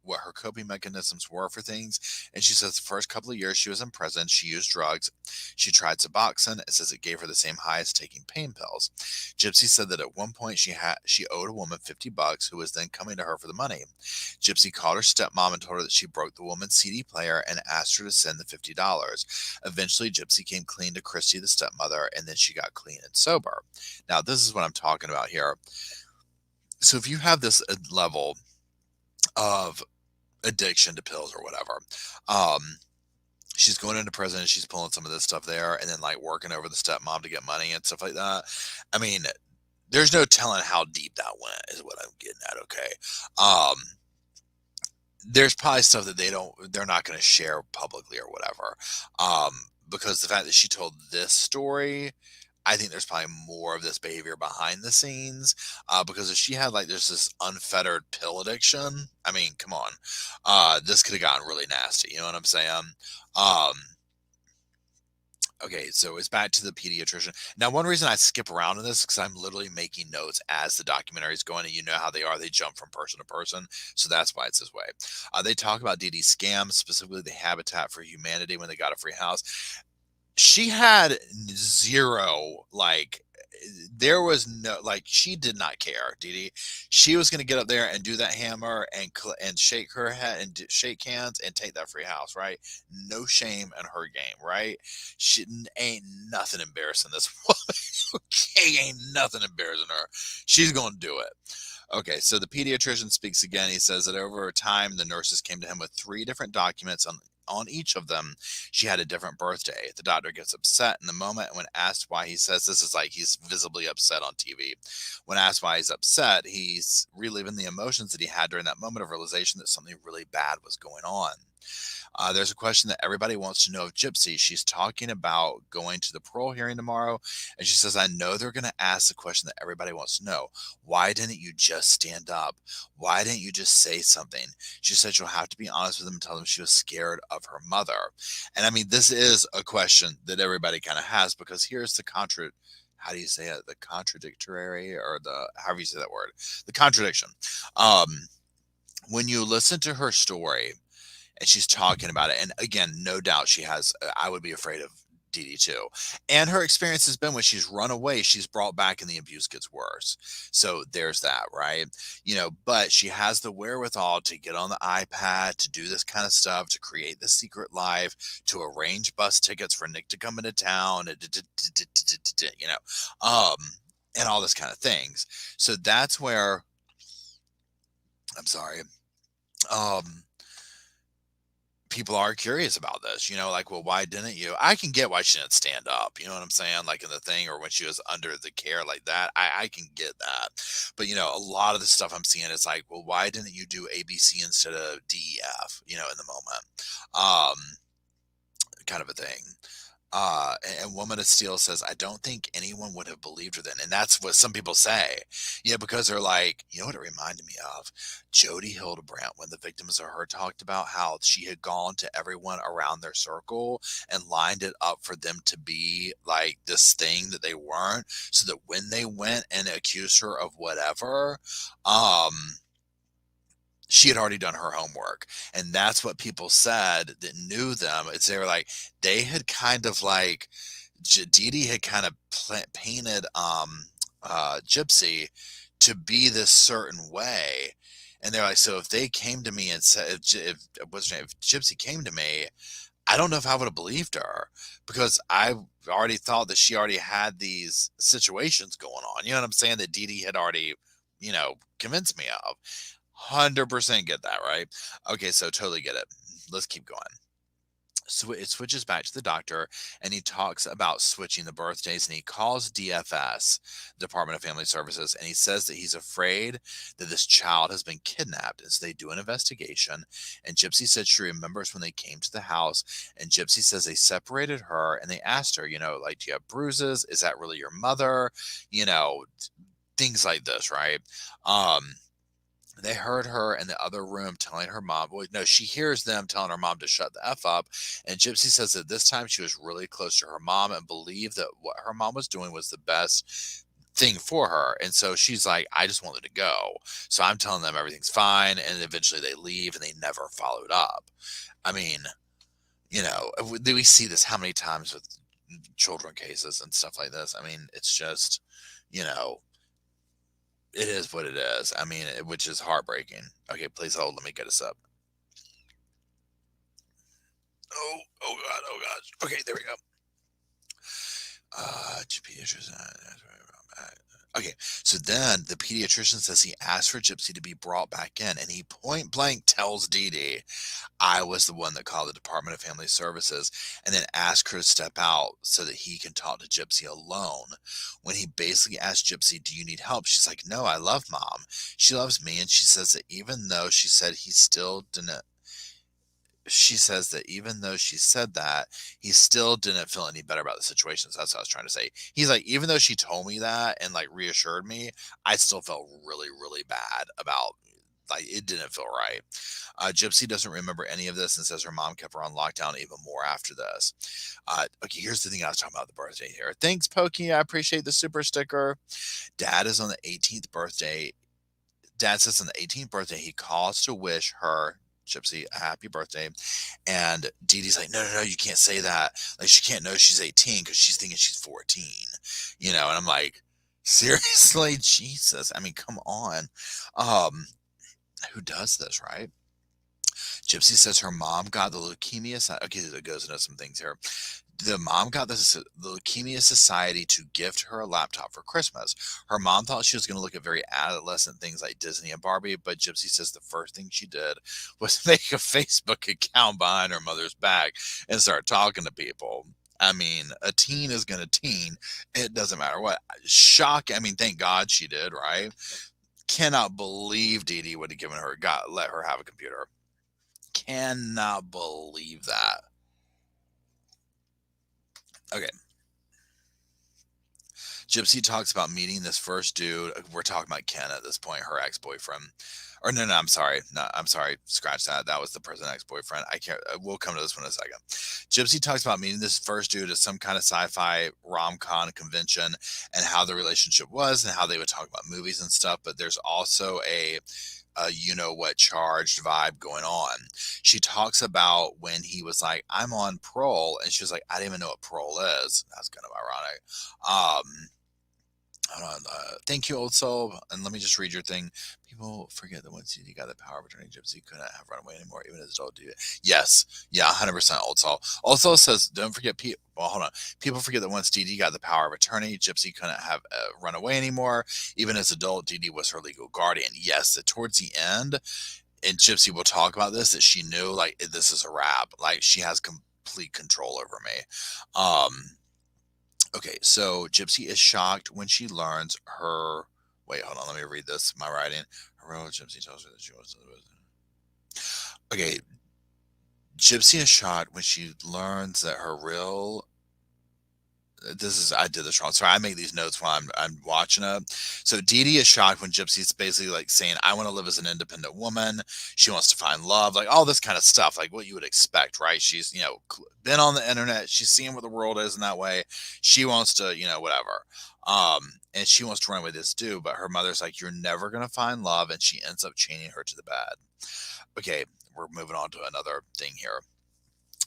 what her coping mechanisms were for things, and she says the first couple of years she was in prison, she used drugs. She tried Suboxone, and says it gave her the same high as taking pain pills. Gypsy said that at one point she owed a woman $50, who was then coming to her for the money. Gypsy called her stepmom and told her that she broke the woman's CD player, and asked her to send the $50. Eventually, Gypsy came clean to Christy, the stepmother, and then she got clean and sober. Now, this is what I'm talking about here. So if you have this level of addiction to pills or whatever, she's going into prison, and she's pulling some of this stuff there, and then like working over the stepmom to get money and stuff like that. I mean, there's no telling how deep that went, is what I'm getting at. Okay. There's probably stuff that they're not going to share publicly or whatever. Because the fact that she told this story, I think there's probably more of this behavior behind the scenes. Because if she had like, there's this unfettered pill addiction, I mean, come on, this could have gotten really nasty. You know what I'm saying? Um, Okay, so it's back to the pediatrician. Now, one reason I skip around in this is because I'm literally making notes as the documentary is going, and you know how they are. They jump from person to person. So that's why it's this way. They talk about Dee Dee's scams, specifically the Habitat for Humanity when they got a free house. She had zero, like, there was no, like, she did not care, Dee Dee. She was going to get up there and do that hammer and shake her head and shake hands and take that free house, right? No shame in her game, right? She ain't nothing embarrassing this woman. Okay, ain't nothing embarrassing her. She's going to do it. Okay, so the pediatrician speaks again. He says that over time, the nurses came to him with 3 different documents. On each of them, she had a different birthday. The doctor gets upset in the moment when asked why. He says this is like he's visibly upset on TV. When asked why he's upset, he's reliving the emotions that he had during that moment of realization that something really bad was going on. There's a question that everybody wants to know of Gypsy. She's talking about going to the parole hearing tomorrow, and she says, I know they're going to ask the question that everybody wants to know. Why didn't you just stand up? Why didn't you just say something? She said she'll have to be honest with them and tell them she was scared of her mother. And I mean, this is a question that everybody kind of has, because here's the how do you say it? The contradictory, or the, however you say that word, the contradiction. When you listen to her story, and she's talking about it. And again, no doubt she has, I would be afraid of Dee Dee too. And her experience has been when she's run away, she's brought back and the abuse gets worse. So there's that, right? But she has the wherewithal to get on the iPad, to do this kind of stuff, to create the secret life, to arrange bus tickets for Nick to come into town, and all this kind of things. So that's where, I'm sorry, people are curious about this, like, well, why didn't you? I can get why she didn't stand up, you know what I'm saying? Like in the thing, or when she was under the care like that, I can get that. But, a lot of the stuff I'm seeing is like, well, why didn't you do ABC instead of DEF, in the moment? Kind of a thing. And Woman of Steel says, I don't think anyone would have believed her then. And that's what some people say, because they're like, what it reminded me of? Jody Hildebrandt, when the victims of her talked about how she had gone to everyone around their circle and lined it up for them to be like this thing that they weren't, so that when they went and accused her of whatever, she had already done her homework. And that's what people said that knew them. It's, they were like, they had kind of like, Dee Dee had kind of painted Gypsy to be this certain way. And they're like, so if they came to me and said, if Gypsy came to me, I don't know if I would have believed her, because I already thought that she already had these situations going on. You know what I'm saying? That Dee Dee had already, convinced me of. 100% get that, right? Okay, so totally get it. Let's keep going. So it switches back to the doctor, and he talks about switching the birthdays, and he calls DFS, Department of Family Services, and he says that he's afraid that this child has been kidnapped. And so they do an investigation, and Gypsy said she remembers when they came to the house, and Gypsy says they separated her, and they asked her, like, do you have bruises? Is that really your mother? Things like this, right? They heard her in the other room telling her mom, well, no, she hears them telling her mom to shut the F up. And Gypsy says that this time she was really close to her mom and believed that what her mom was doing was the best thing for her. And so she's like, I just wanted to go. So I'm telling them everything's fine. And eventually they leave, and they never followed up. I mean, we see this how many times with children cases and stuff like this. I mean, it's just, it is what it is. I mean, which is heartbreaking. Okay, please hold. Let me get us up. Oh God, oh gosh. Okay, there we go. Okay, so then the pediatrician says he asked for Gypsy to be brought back in, and he point blank tells Dee Dee, I was the one that called the Department of Family Services, and then asked her to step out so that he can talk to Gypsy alone. When he basically asked Gypsy, do you need help? She's like, no, I love Mom. She loves me. And she says that even though she said he still didn't, she says that even though she said that, he still didn't feel any better about the situation. So that's what I was trying to say. He's like, even though she told me that and like reassured me, I still felt really, really bad about, like, it didn't feel right. Gypsy doesn't remember any of this and says her mom kept her on lockdown even more after this. Okay, here's the thing I was talking about, the birthday here. Thanks, Pokey. I appreciate the super sticker. Dad is on the 18th birthday. Dad says on the 18th birthday, he calls to wish her, Gypsy, a happy birthday. And Dee Dee's like, no, you can't say that. Like, she can't know she's 18 because she's thinking she's 14, and I'm like, Seriously, Jesus. I mean, come on. Um, who does this, right? Gypsy says her mom got the leukemia. Okay, it goes into some things here. The mom got the Leukemia Society to gift her a laptop for Christmas. Her mom thought she was going to look at very adolescent things like Disney and Barbie, but Gypsy says the first thing she did was make a Facebook account behind her mother's back and start talking to people. I mean, a teen is going to teen. It doesn't matter what. Shock. I mean, thank God she did, right? Cannot believe Dee Dee would have let her have a computer. Cannot believe that. Okay. Gypsy talks about meeting this first dude. We're talking about Ken at this point, her ex-boyfriend. Or no, I'm sorry. No, I'm sorry. Scratch that. That was the present ex-boyfriend. I can't. We'll come to this one in a second. Gypsy talks about meeting this first dude at some kind of sci-fi rom-com convention and how the relationship was and how they would talk about movies and stuff. But there's also a you know what charged vibe going on. She talks about when he was like, I'm on parole, and she was like, I didn't even know what parole is. That's kind of ironic. Hold on. Thank you, old soul. And let me just read your thing. People forget that once you got the power of attorney, Gypsy couldn't have run away anymore, even as adult. Yes. Yeah, 100% old soul. Old soul says, don't forget, well, hold on. People forget that once Dee Dee got the power of attorney, Gypsy couldn't have run away anymore. Even as adult, Dee Dee was her legal guardian. Yes, that towards the end, and Gypsy will talk about this, that she knew, like, this is a wrap. Like, she has complete control over me. Okay, so Gypsy is shocked when she learns her. Wait, hold on. Let me read this. My writing. Her real Gypsy tells her that she wants to. Okay, Gypsy is shocked when she learns that her real. I did this wrong. Sorry, I make these notes while I'm watching it. So Dee Dee is shocked when Gypsy's basically like saying, I want to live as an independent woman. She wants to find love, like all this kind of stuff, like what you would expect, right? She's, been on the internet. She's seeing what the world is in that way. She wants to, whatever. And she wants to run with this dude, but her mother's like, you're never going to find love. And she ends up chaining her to the bed. Okay, we're moving on to another thing here.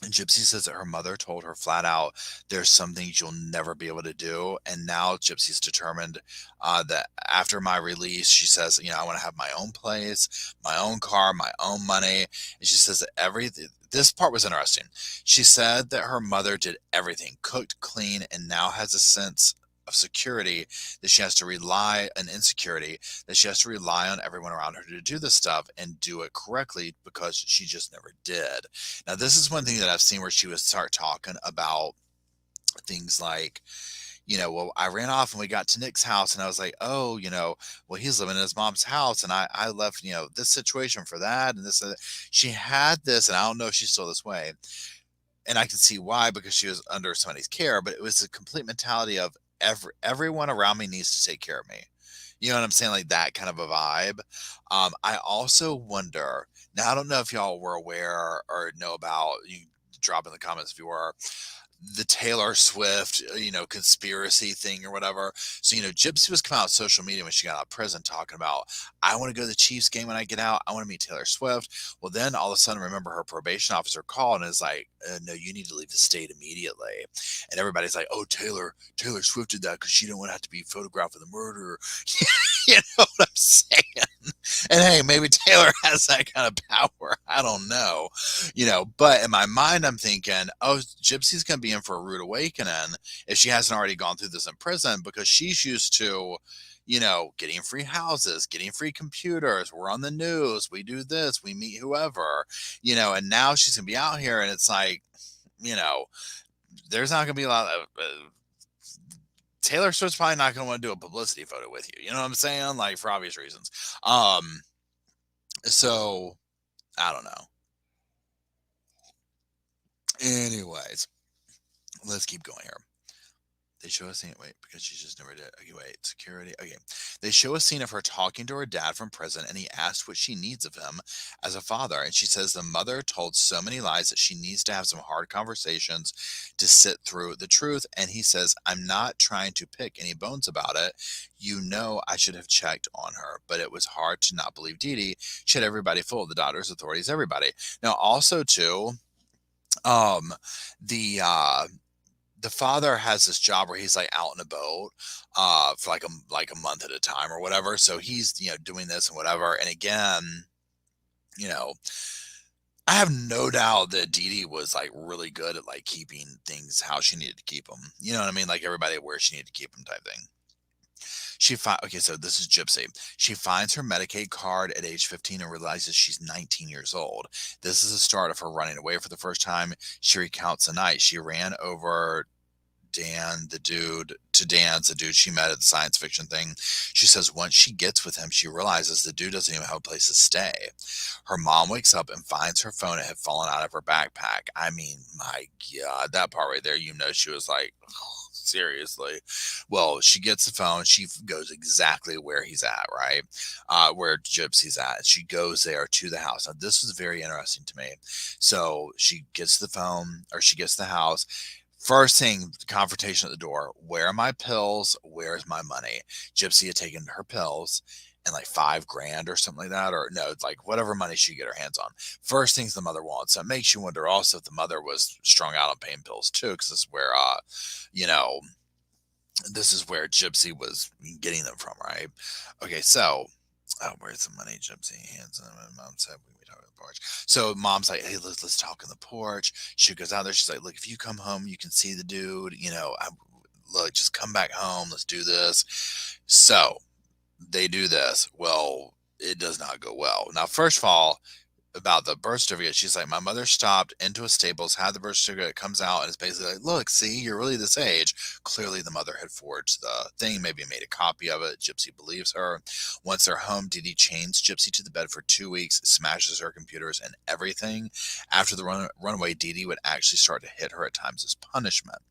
And Gypsy says that her mother told her flat out, there's some things you'll never be able to do. And now Gypsy's determined that after my release, she says, I want to have my own place, my own car, my own money. And she says that this part was interesting. She said that her mother did everything, cooked, clean, and now has a sense of security that she has to rely an insecurity that she has to rely on everyone around her to do this stuff and do it correctly because she just never did. Now, this is one thing that I've seen where she would start talking about things like, well, I ran off and we got to Nick's house and I was like, oh, well, he's living in his mom's house and I left, this situation for that and this. She had this, and I don't know if she's still this way. And I can see why, because she was under somebody's care, but it was a complete mentality of everyone around me needs to take care of me. You know what I'm saying? Like that kind of a vibe. I also wonder, now I don't know if y'all were aware or know about, you drop in the comments if you were, the Taylor Swift, conspiracy thing or whatever. So, Gypsy was coming out on social media when she got out of prison talking about, I want to go to the Chiefs game when I get out. I want to meet Taylor Swift. Well, then all of a sudden, remember her probation officer called and is like, no, you need to leave the state immediately. And everybody's like, oh, Taylor Swift did that because she didn't want to have to be photographed with a murderer. You know what I'm saying? And hey, maybe Taylor has that kind of power. I don't know, but in my mind, I'm thinking, oh, Gypsy's going to be in for a rude awakening if she hasn't already gone through this in prison, because she's used to, getting free houses, getting free computers. We're on the news. We do this. We meet whoever, and now she's going to be out here. And it's like, there's not going to be a lot of, Taylor Swift's probably not going to want to do a publicity photo with you. You know what I'm saying? Like, for obvious reasons. So I don't know. Anyways, let's keep going here. They show a scene. Wait, because she just never did. Okay, wait. Security. Okay. They show a scene of her talking to her dad from prison, and he asked what she needs of him as a father. And she says the mother told so many lies that she needs to have some hard conversations to sit through the truth. And he says, I'm not trying to pick any bones about it. I should have checked on her, but it was hard to not believe Dee Dee. She had everybody fooled, the doctors, authorities, everybody. Now, also, too, the the father has this job where he's like out in a boat for like a month at a time or whatever. So he's, doing this and whatever. And again, you know, I have no doubt that Dee Dee was like really good at like keeping things how she needed to keep them. You know what I mean? Like everybody where she needed to keep them type thing. Okay, so this is Gypsy. She finds her Medicaid card at age 15 and realizes she's 19 years old. This is the start of her running away for the first time. She recounts the night she ran over Dan's the dude she met at the science fiction thing. She says once she gets with him, she realizes the dude doesn't even have a place to stay. Her mom wakes up and finds her phone. It had fallen out of her backpack. I mean, my God, that part right there, she was like, oh, seriously. Well, she gets the phone. She goes exactly where he's at, right? Where Gypsy's at. She goes there to the house. Now, this was very interesting to me. So she gets the phone, or she gets the house. First thing, confrontation at the door. Where are my pills? Where's my money? Gypsy had taken her pills and like $5,000 or something like that, or no, it's like whatever money she could get her hands on. First things the mother wants. So it makes you wonder also if the mother was strung out on pain pills too, because this is where, you know, this is where Gypsy was getting them from, right? Okay, so where's the money? Gypsy hands them. And mom said we talk on the porch. So mom's like, hey, let's talk on the porch. She goes out there. She's like, look, if you come home, you can see the dude. Look, just come back home. Let's do this. So they do this. Well, it does not go well. Now, first of all, about the birth certificate, she's like, my mother stopped into a Staples, had the birth certificate, comes out, and it's basically like, look, see, you're really this age. Clearly, the mother had forged the thing, maybe made a copy of it. Gypsy believes her. Once they're home, Dee Dee chains Gypsy to the bed for 2 weeks, smashes her computers and everything. After the runaway, Dee Dee would actually start to hit her at times as punishment.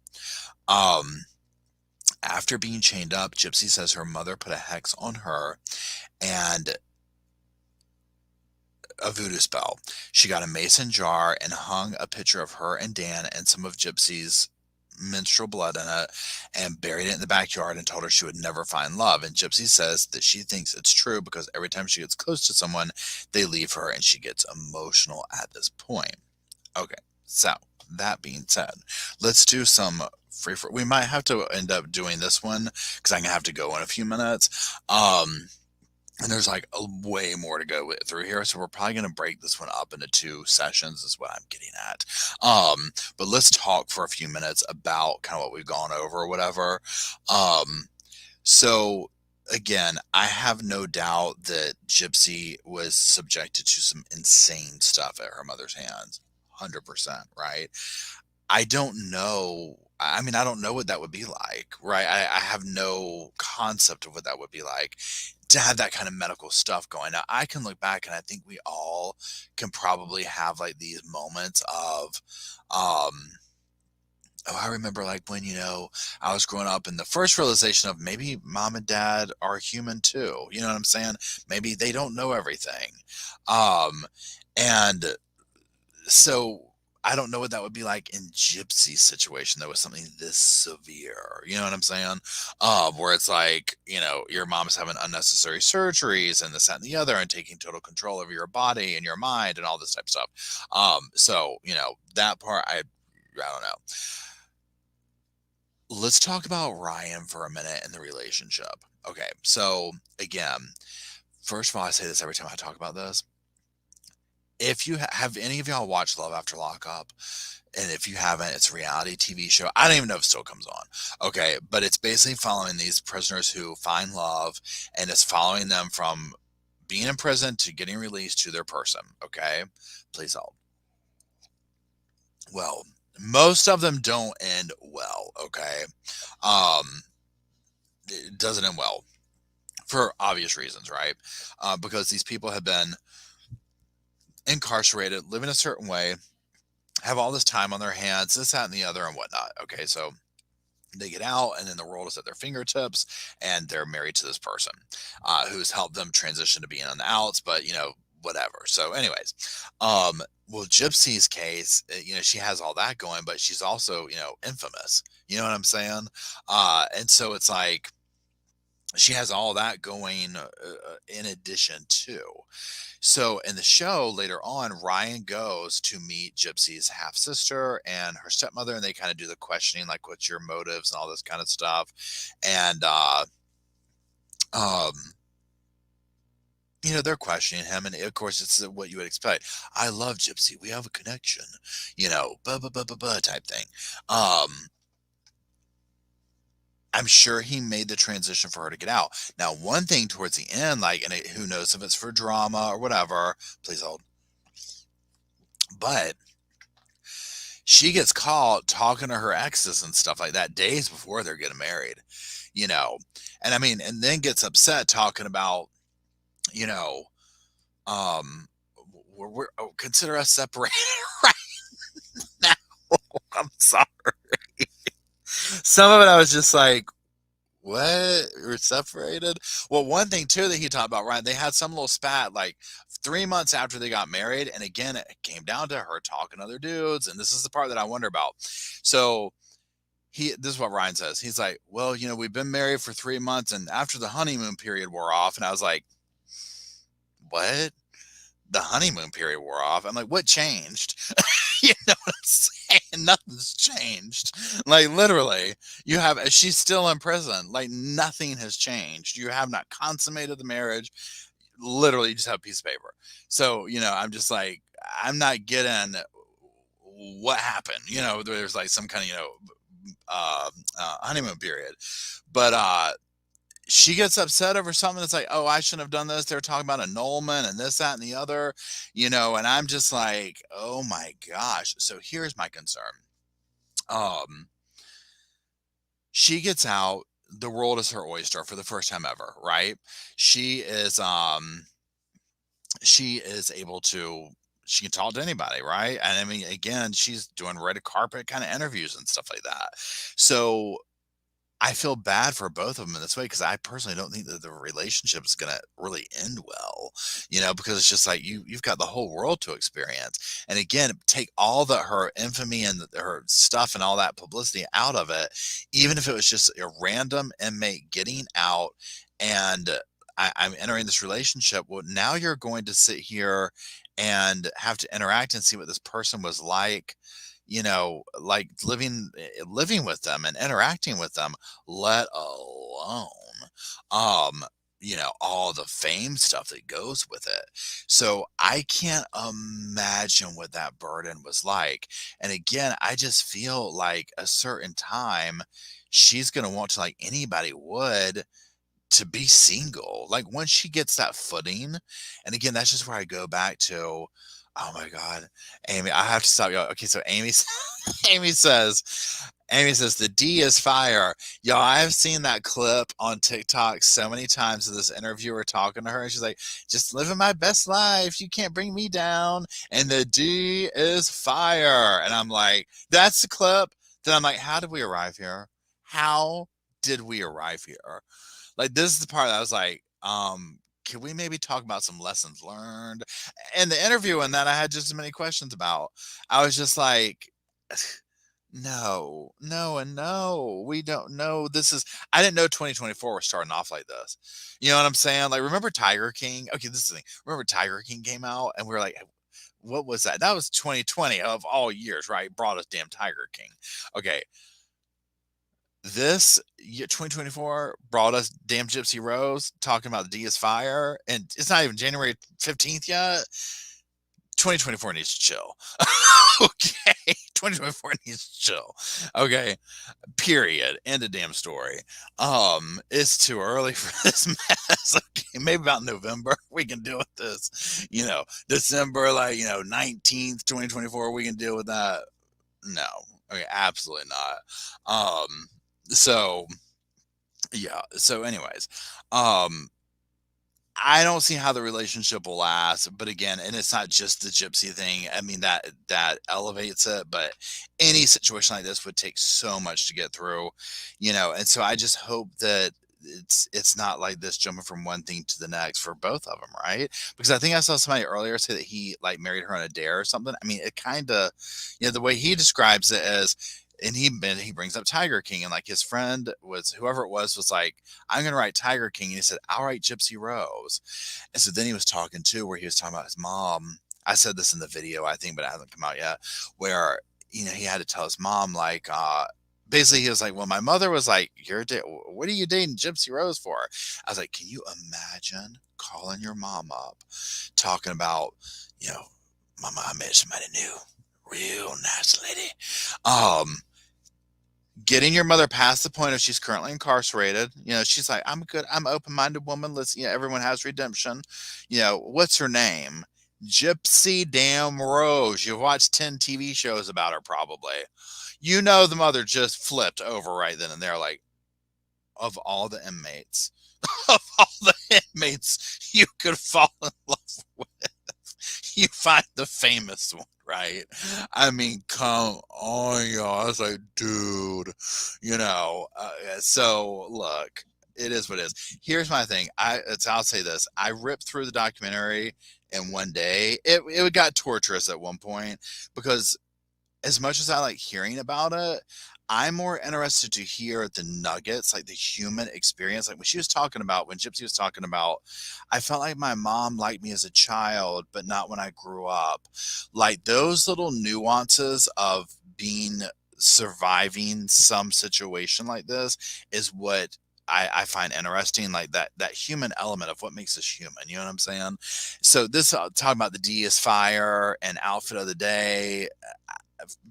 After being chained up, Gypsy says her mother put a hex on her and a voodoo spell. She got a mason jar and hung a picture of her and Dan and some of Gypsy's menstrual blood in it and buried it in the backyard and told her she would never find love. And Gypsy says that she thinks it's true because every time she gets close to someone, they leave her and she gets emotional at this point. Okay, so that being said, let's do some we might have to end up doing this one because I'm gonna have to go in a few minutes. And there's like a way more to go through here. So we're probably going to break this one up into 2 sessions is what I'm getting at. But let's talk for a few minutes about kind of what we've gone over or whatever. So again, I have no doubt that Gypsy was subjected to some insane stuff at her mother's hands. 100%, right? I don't know. I mean, I don't know what that would be like, right? I have no concept of what that would be like to have that kind of medical stuff going. Now, I can look back and I think we all can probably have like these moments of, I remember like when, I was growing up and the first realization of maybe mom and dad are human too. You know what I'm saying? Maybe they don't know everything. And so I don't know what that would be like in Gypsy's situation. That was something this severe. You know what I'm saying? Where it's like, your mom is having unnecessary surgeries and this, that, and the other, and taking total control over your body and your mind and all this type of stuff. So, that part, I don't know. Let's talk about Ryan for a minute and the relationship. Okay. So again, first of all, I say this every time I talk about this. If you have any of y'all watched Love After Lockup, and if you haven't, it's a reality TV show. I don't even know if it still comes on. Okay, but it's basically following these prisoners who find love, and it's following them from being in prison to getting released to their person. Okay, please hold. Well, most of them don't end well. Okay, it doesn't end well for obvious reasons, right? Because these people have been incarcerated, living a certain way, have all this time on their hands, this, that, and the other, and whatnot. Okay, so they get out, and then the world is at their fingertips, and they're married to this person who's helped them transition to being on the outs, but whatever. So, anyways, well, Gypsy's case, she has all that going, but she's also, infamous. You know what I'm saying? And so it's like, she has all that going in addition to. So in the show later on, Ryan goes to meet Gypsy's half sister and her stepmother, and they kind of do the questioning, like, what's your motives and all this kind of stuff. And, um, they're questioning him, and of course, it's what you would expect. I love Gypsy. We have a connection, blah, blah, blah, blah, blah type thing. Um, I'm sure he made the transition for her to get out. Now, one thing towards the end, like, and who knows if it's for drama or whatever, please hold. But she gets caught talking to her exes and stuff like that days before they're getting married, and I mean, and then gets upset talking about, you know, um, consider us separated right now. I'm sorry. Some of it I was just like, what? We're separated? Well, one thing too that he talked about, Ryan, they had some little spat like 3 months after they got married. And again, it came down to her talking to other dudes. And this is the part that I wonder about. So this is what Ryan says. He's like, well, we've been married for 3 months, and after the honeymoon period wore off. And I was like, what? The honeymoon period wore off. I'm like, what changed? You know what I'm saying? Nothing's changed. Like, literally, she's still in prison. Like, nothing has changed. You have not consummated the marriage. Literally, you just have a piece of paper. So, I'm just like, I'm not getting what happened. There's like some kind of, honeymoon period. But, she gets upset over something that's like, oh, I shouldn't have done this. They're talking about annulment and this, that, and the other, and I'm just like, oh my gosh. So here's my concern. She gets out, the world is her oyster for the first time ever, right? She is able to, she can talk to anybody, right? And I mean, again, she's doing red carpet kind of interviews and stuff like that. So I feel bad for both of them in this way, because I personally don't think that the relationship is going to really end well, because it's just like you've got the whole world to experience. And again, take all her infamy and her stuff and all that publicity out of it, even if it was just a random inmate getting out and I'm entering this relationship. Well, now you're going to sit here and have to interact and see what this person was like, like living with them and interacting with them, let alone, all the fame stuff that goes with it. So I can't imagine what that burden was like. And again, I just feel like a certain time she's going to want to, like anybody would, to be single. Like, once she gets that footing, and again, that's just where I go back to, oh my God, Amy, I have to stop y'all. Okay, so Amy says the D is fire. Y'all, I've seen that clip on TikTok so many times of this interviewer talking to her, and she's like, just living my best life. You can't bring me down. And the D is fire. And I'm like, that's the clip. Then I'm like, how did we arrive here? How did we arrive here? Like, this is the part that I was like, can we maybe talk about some lessons learned? And the interview and that I had just as many questions about. I was just like, no, no, and no. We don't know. I didn't know 2024 was starting off like this. You know what I'm saying? Like, remember Tiger King? Okay, this is the thing. Remember Tiger King came out and we were like, what was that? That was 2020 of all years, right? Brought us damn Tiger King. Okay. This year, 2024, brought us damn Gypsy Rose talking about the D is fire, and it's not even January 15th yet. 2024 needs to chill. Okay. 2024 needs to chill. Okay. Period. End of damn story. It's too early for this mess. Okay. Maybe about November we can deal with this. December, 19th, 2024, we can deal with that. No. Okay, absolutely not. So yeah. So anyways, I don't see how the relationship will last, but again, and it's not just the Gypsy thing. I mean, that elevates it, but any situation like this would take so much to get through, and so I just hope that it's not like this jumping from one thing to the next for both of them, right? Because I think I saw somebody earlier say that he like married her on a dare or something. I mean, it kind of, the way he describes it is, and he brings up Tiger King, and like his friend was, whoever it was like, I'm gonna write Tiger King, and he said, I'll write Gypsy Rose. And so then he was talking too, where he was talking about his mom. I said this in the video, I think, but it hasn't come out yet, where he had to tell his mom, like, basically he was like, well, my mother was like, what are you dating Gypsy Rose for? I was like, can you imagine calling your mom up talking about, my mom met somebody new, real nice lady. Getting your mother past the point of she's currently incarcerated. She's like, I'm good. I'm an open-minded woman. Listen, everyone has redemption. What's her name? Gypsy damn Rose. You've watched 10 TV shows about her probably. The mother just flipped over right then and there, like, of all the inmates, of all the inmates you could fall in love with, you find the famous one, right? I mean, come on, y'all. I was like, dude, so look, it is what it is. Here's my thing. I'll say this. I ripped through the documentary in one day. It got torturous at one point, because as much as I like hearing about it, I'm more interested to hear the nuggets, like the human experience. Like when Gypsy was talking about, I felt like my mom liked me as a child, but not when I grew up. Like those little nuances of surviving some situation like this is what I find interesting, like that human element of what makes us human. You know what I'm saying? So this talking about the D is fire and outfit of the day.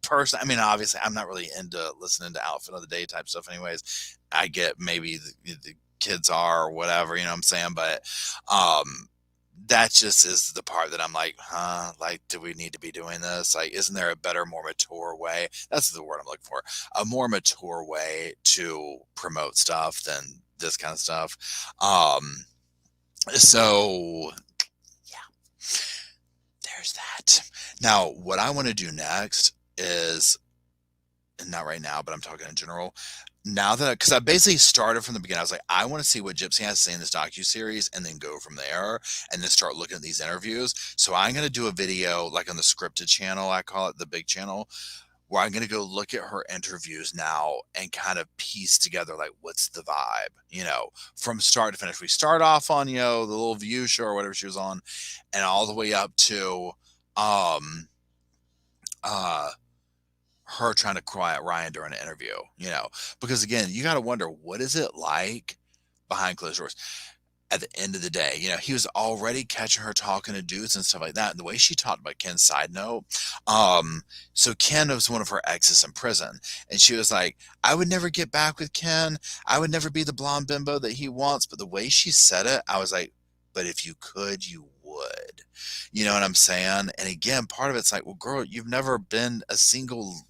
Person, I mean, obviously I'm not really into listening to outfit of the day type stuff anyways. I get maybe the kids are or whatever, you know what I'm saying, but that just is the part that I'm like, like, do we need to be doing this? Like, isn't there a better, more mature way? That's the word I'm looking for. A more mature way to promote stuff than this kind of stuff. So yeah, there's that. Now, what I want to do next is, and not right now, but I'm talking in general. Now that, because I basically started from the beginning, I was like, I want to see what Gypsy has to say in this docu-series and then go from there and then start looking at these interviews. So I'm going to do a video like on the scripted channel, I call it the big channel, where I'm going to go look at her interviews now and kind of piece together, like, what's the vibe, from start to finish. We start off on, the little View show or whatever she was on, and all the way up to, her trying to quiet Ryan during an interview, because again, you got to wonder, what is it like behind closed doors? At the end of the day, he was already catching her talking to dudes and stuff like that. And the way she talked about Ken's side note, so Ken was one of her exes in prison, and she was like, I would never get back with Ken. I would never be the blonde bimbo that he wants. But the way she said it, I was like, but if you could, you would. You know what I'm saying? And again, part of it's like, well, girl, you've never been a single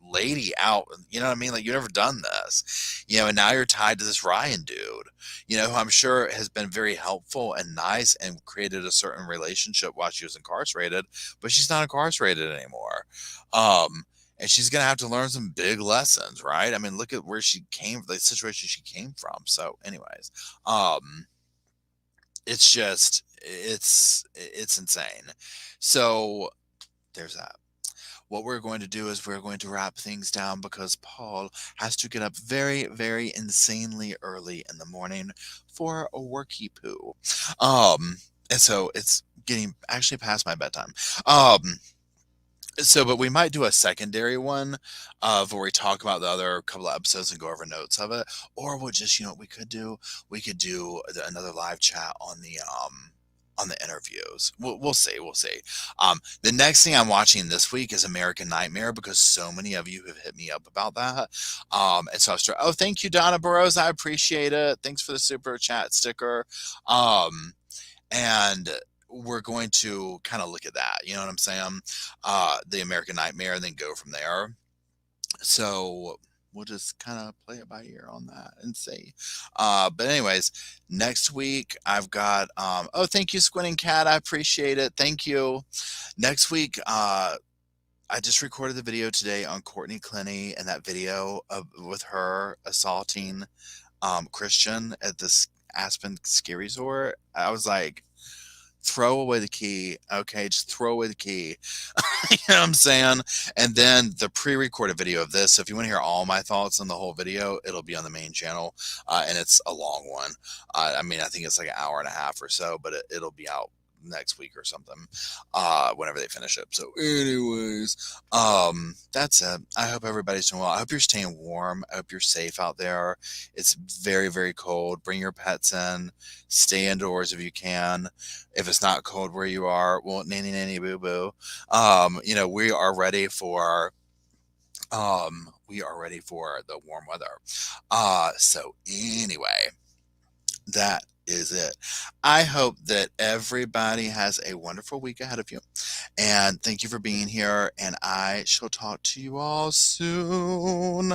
lady out, you know what I mean? Like, you've never done this, and now you're tied to this Ryan dude, who I'm sure has been very helpful and nice and created a certain relationship while she was incarcerated, but she's not incarcerated anymore. And she's going to have to learn some big lessons, right? I mean, look at where she came, the situation she came from. So anyways, it's just, it's insane. So there's that. What we're going to do is we're going to wrap things down because Paul has to get up very, very insanely early in the morning for a worky poo. And so it's getting actually past my bedtime. But we might do a secondary one of where we talk about the other couple of episodes and go over notes of it, or we'll just, what we could do? We could do another live chat on the interviews. We'll see. We'll see. The next thing I'm watching this week is American Nightmare, because so many of you have hit me up about that. And so oh, thank you, Donna Burrows. I appreciate it. Thanks for the super chat sticker. And we're going to kind of look at that. You know what I'm saying? The American Nightmare, and then go from there. So we'll just kind of play it by ear on that and see. But anyways, next week I've got, oh, thank you, Squinting Cat. I appreciate it. Thank you. Next week, I just recorded the video today on Courtney Clenny and that video with her assaulting Christian at this Aspen ski resort. I was like, throw away the key. Okay, just throw away the key. You know what I'm saying? And then the pre-recorded video of this. So if you want to hear all my thoughts on the whole video, it'll be on the main channel, and it's a long one. I mean, I think it's like an hour and a half or so, but it'll be out next week or something, whenever they finish it. So anyways, that's it. I hope everybody's doing well. I hope you're staying warm. I hope you're safe out there. It's very, very cold. Bring your pets in. Stay indoors if you can. If it's not cold where you are, well, nanny nanny boo boo. You know, we are ready for the warm weather. So anyway, that is it. I hope that everybody has a wonderful week ahead of you. And thank you for being here. And I shall talk to you all soon.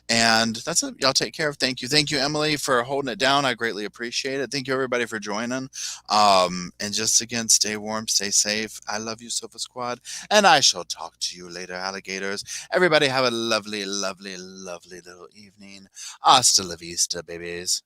And that's it. Y'all take care. Thank you. Thank you, Emily, for holding it down. I greatly appreciate it. Thank you, everybody, for joining. And just again, stay warm, stay safe. I love you, Sofa Squad. And I shall talk to you later, alligators. Everybody have a lovely, lovely, lovely little evening. Hasta la vista, babies.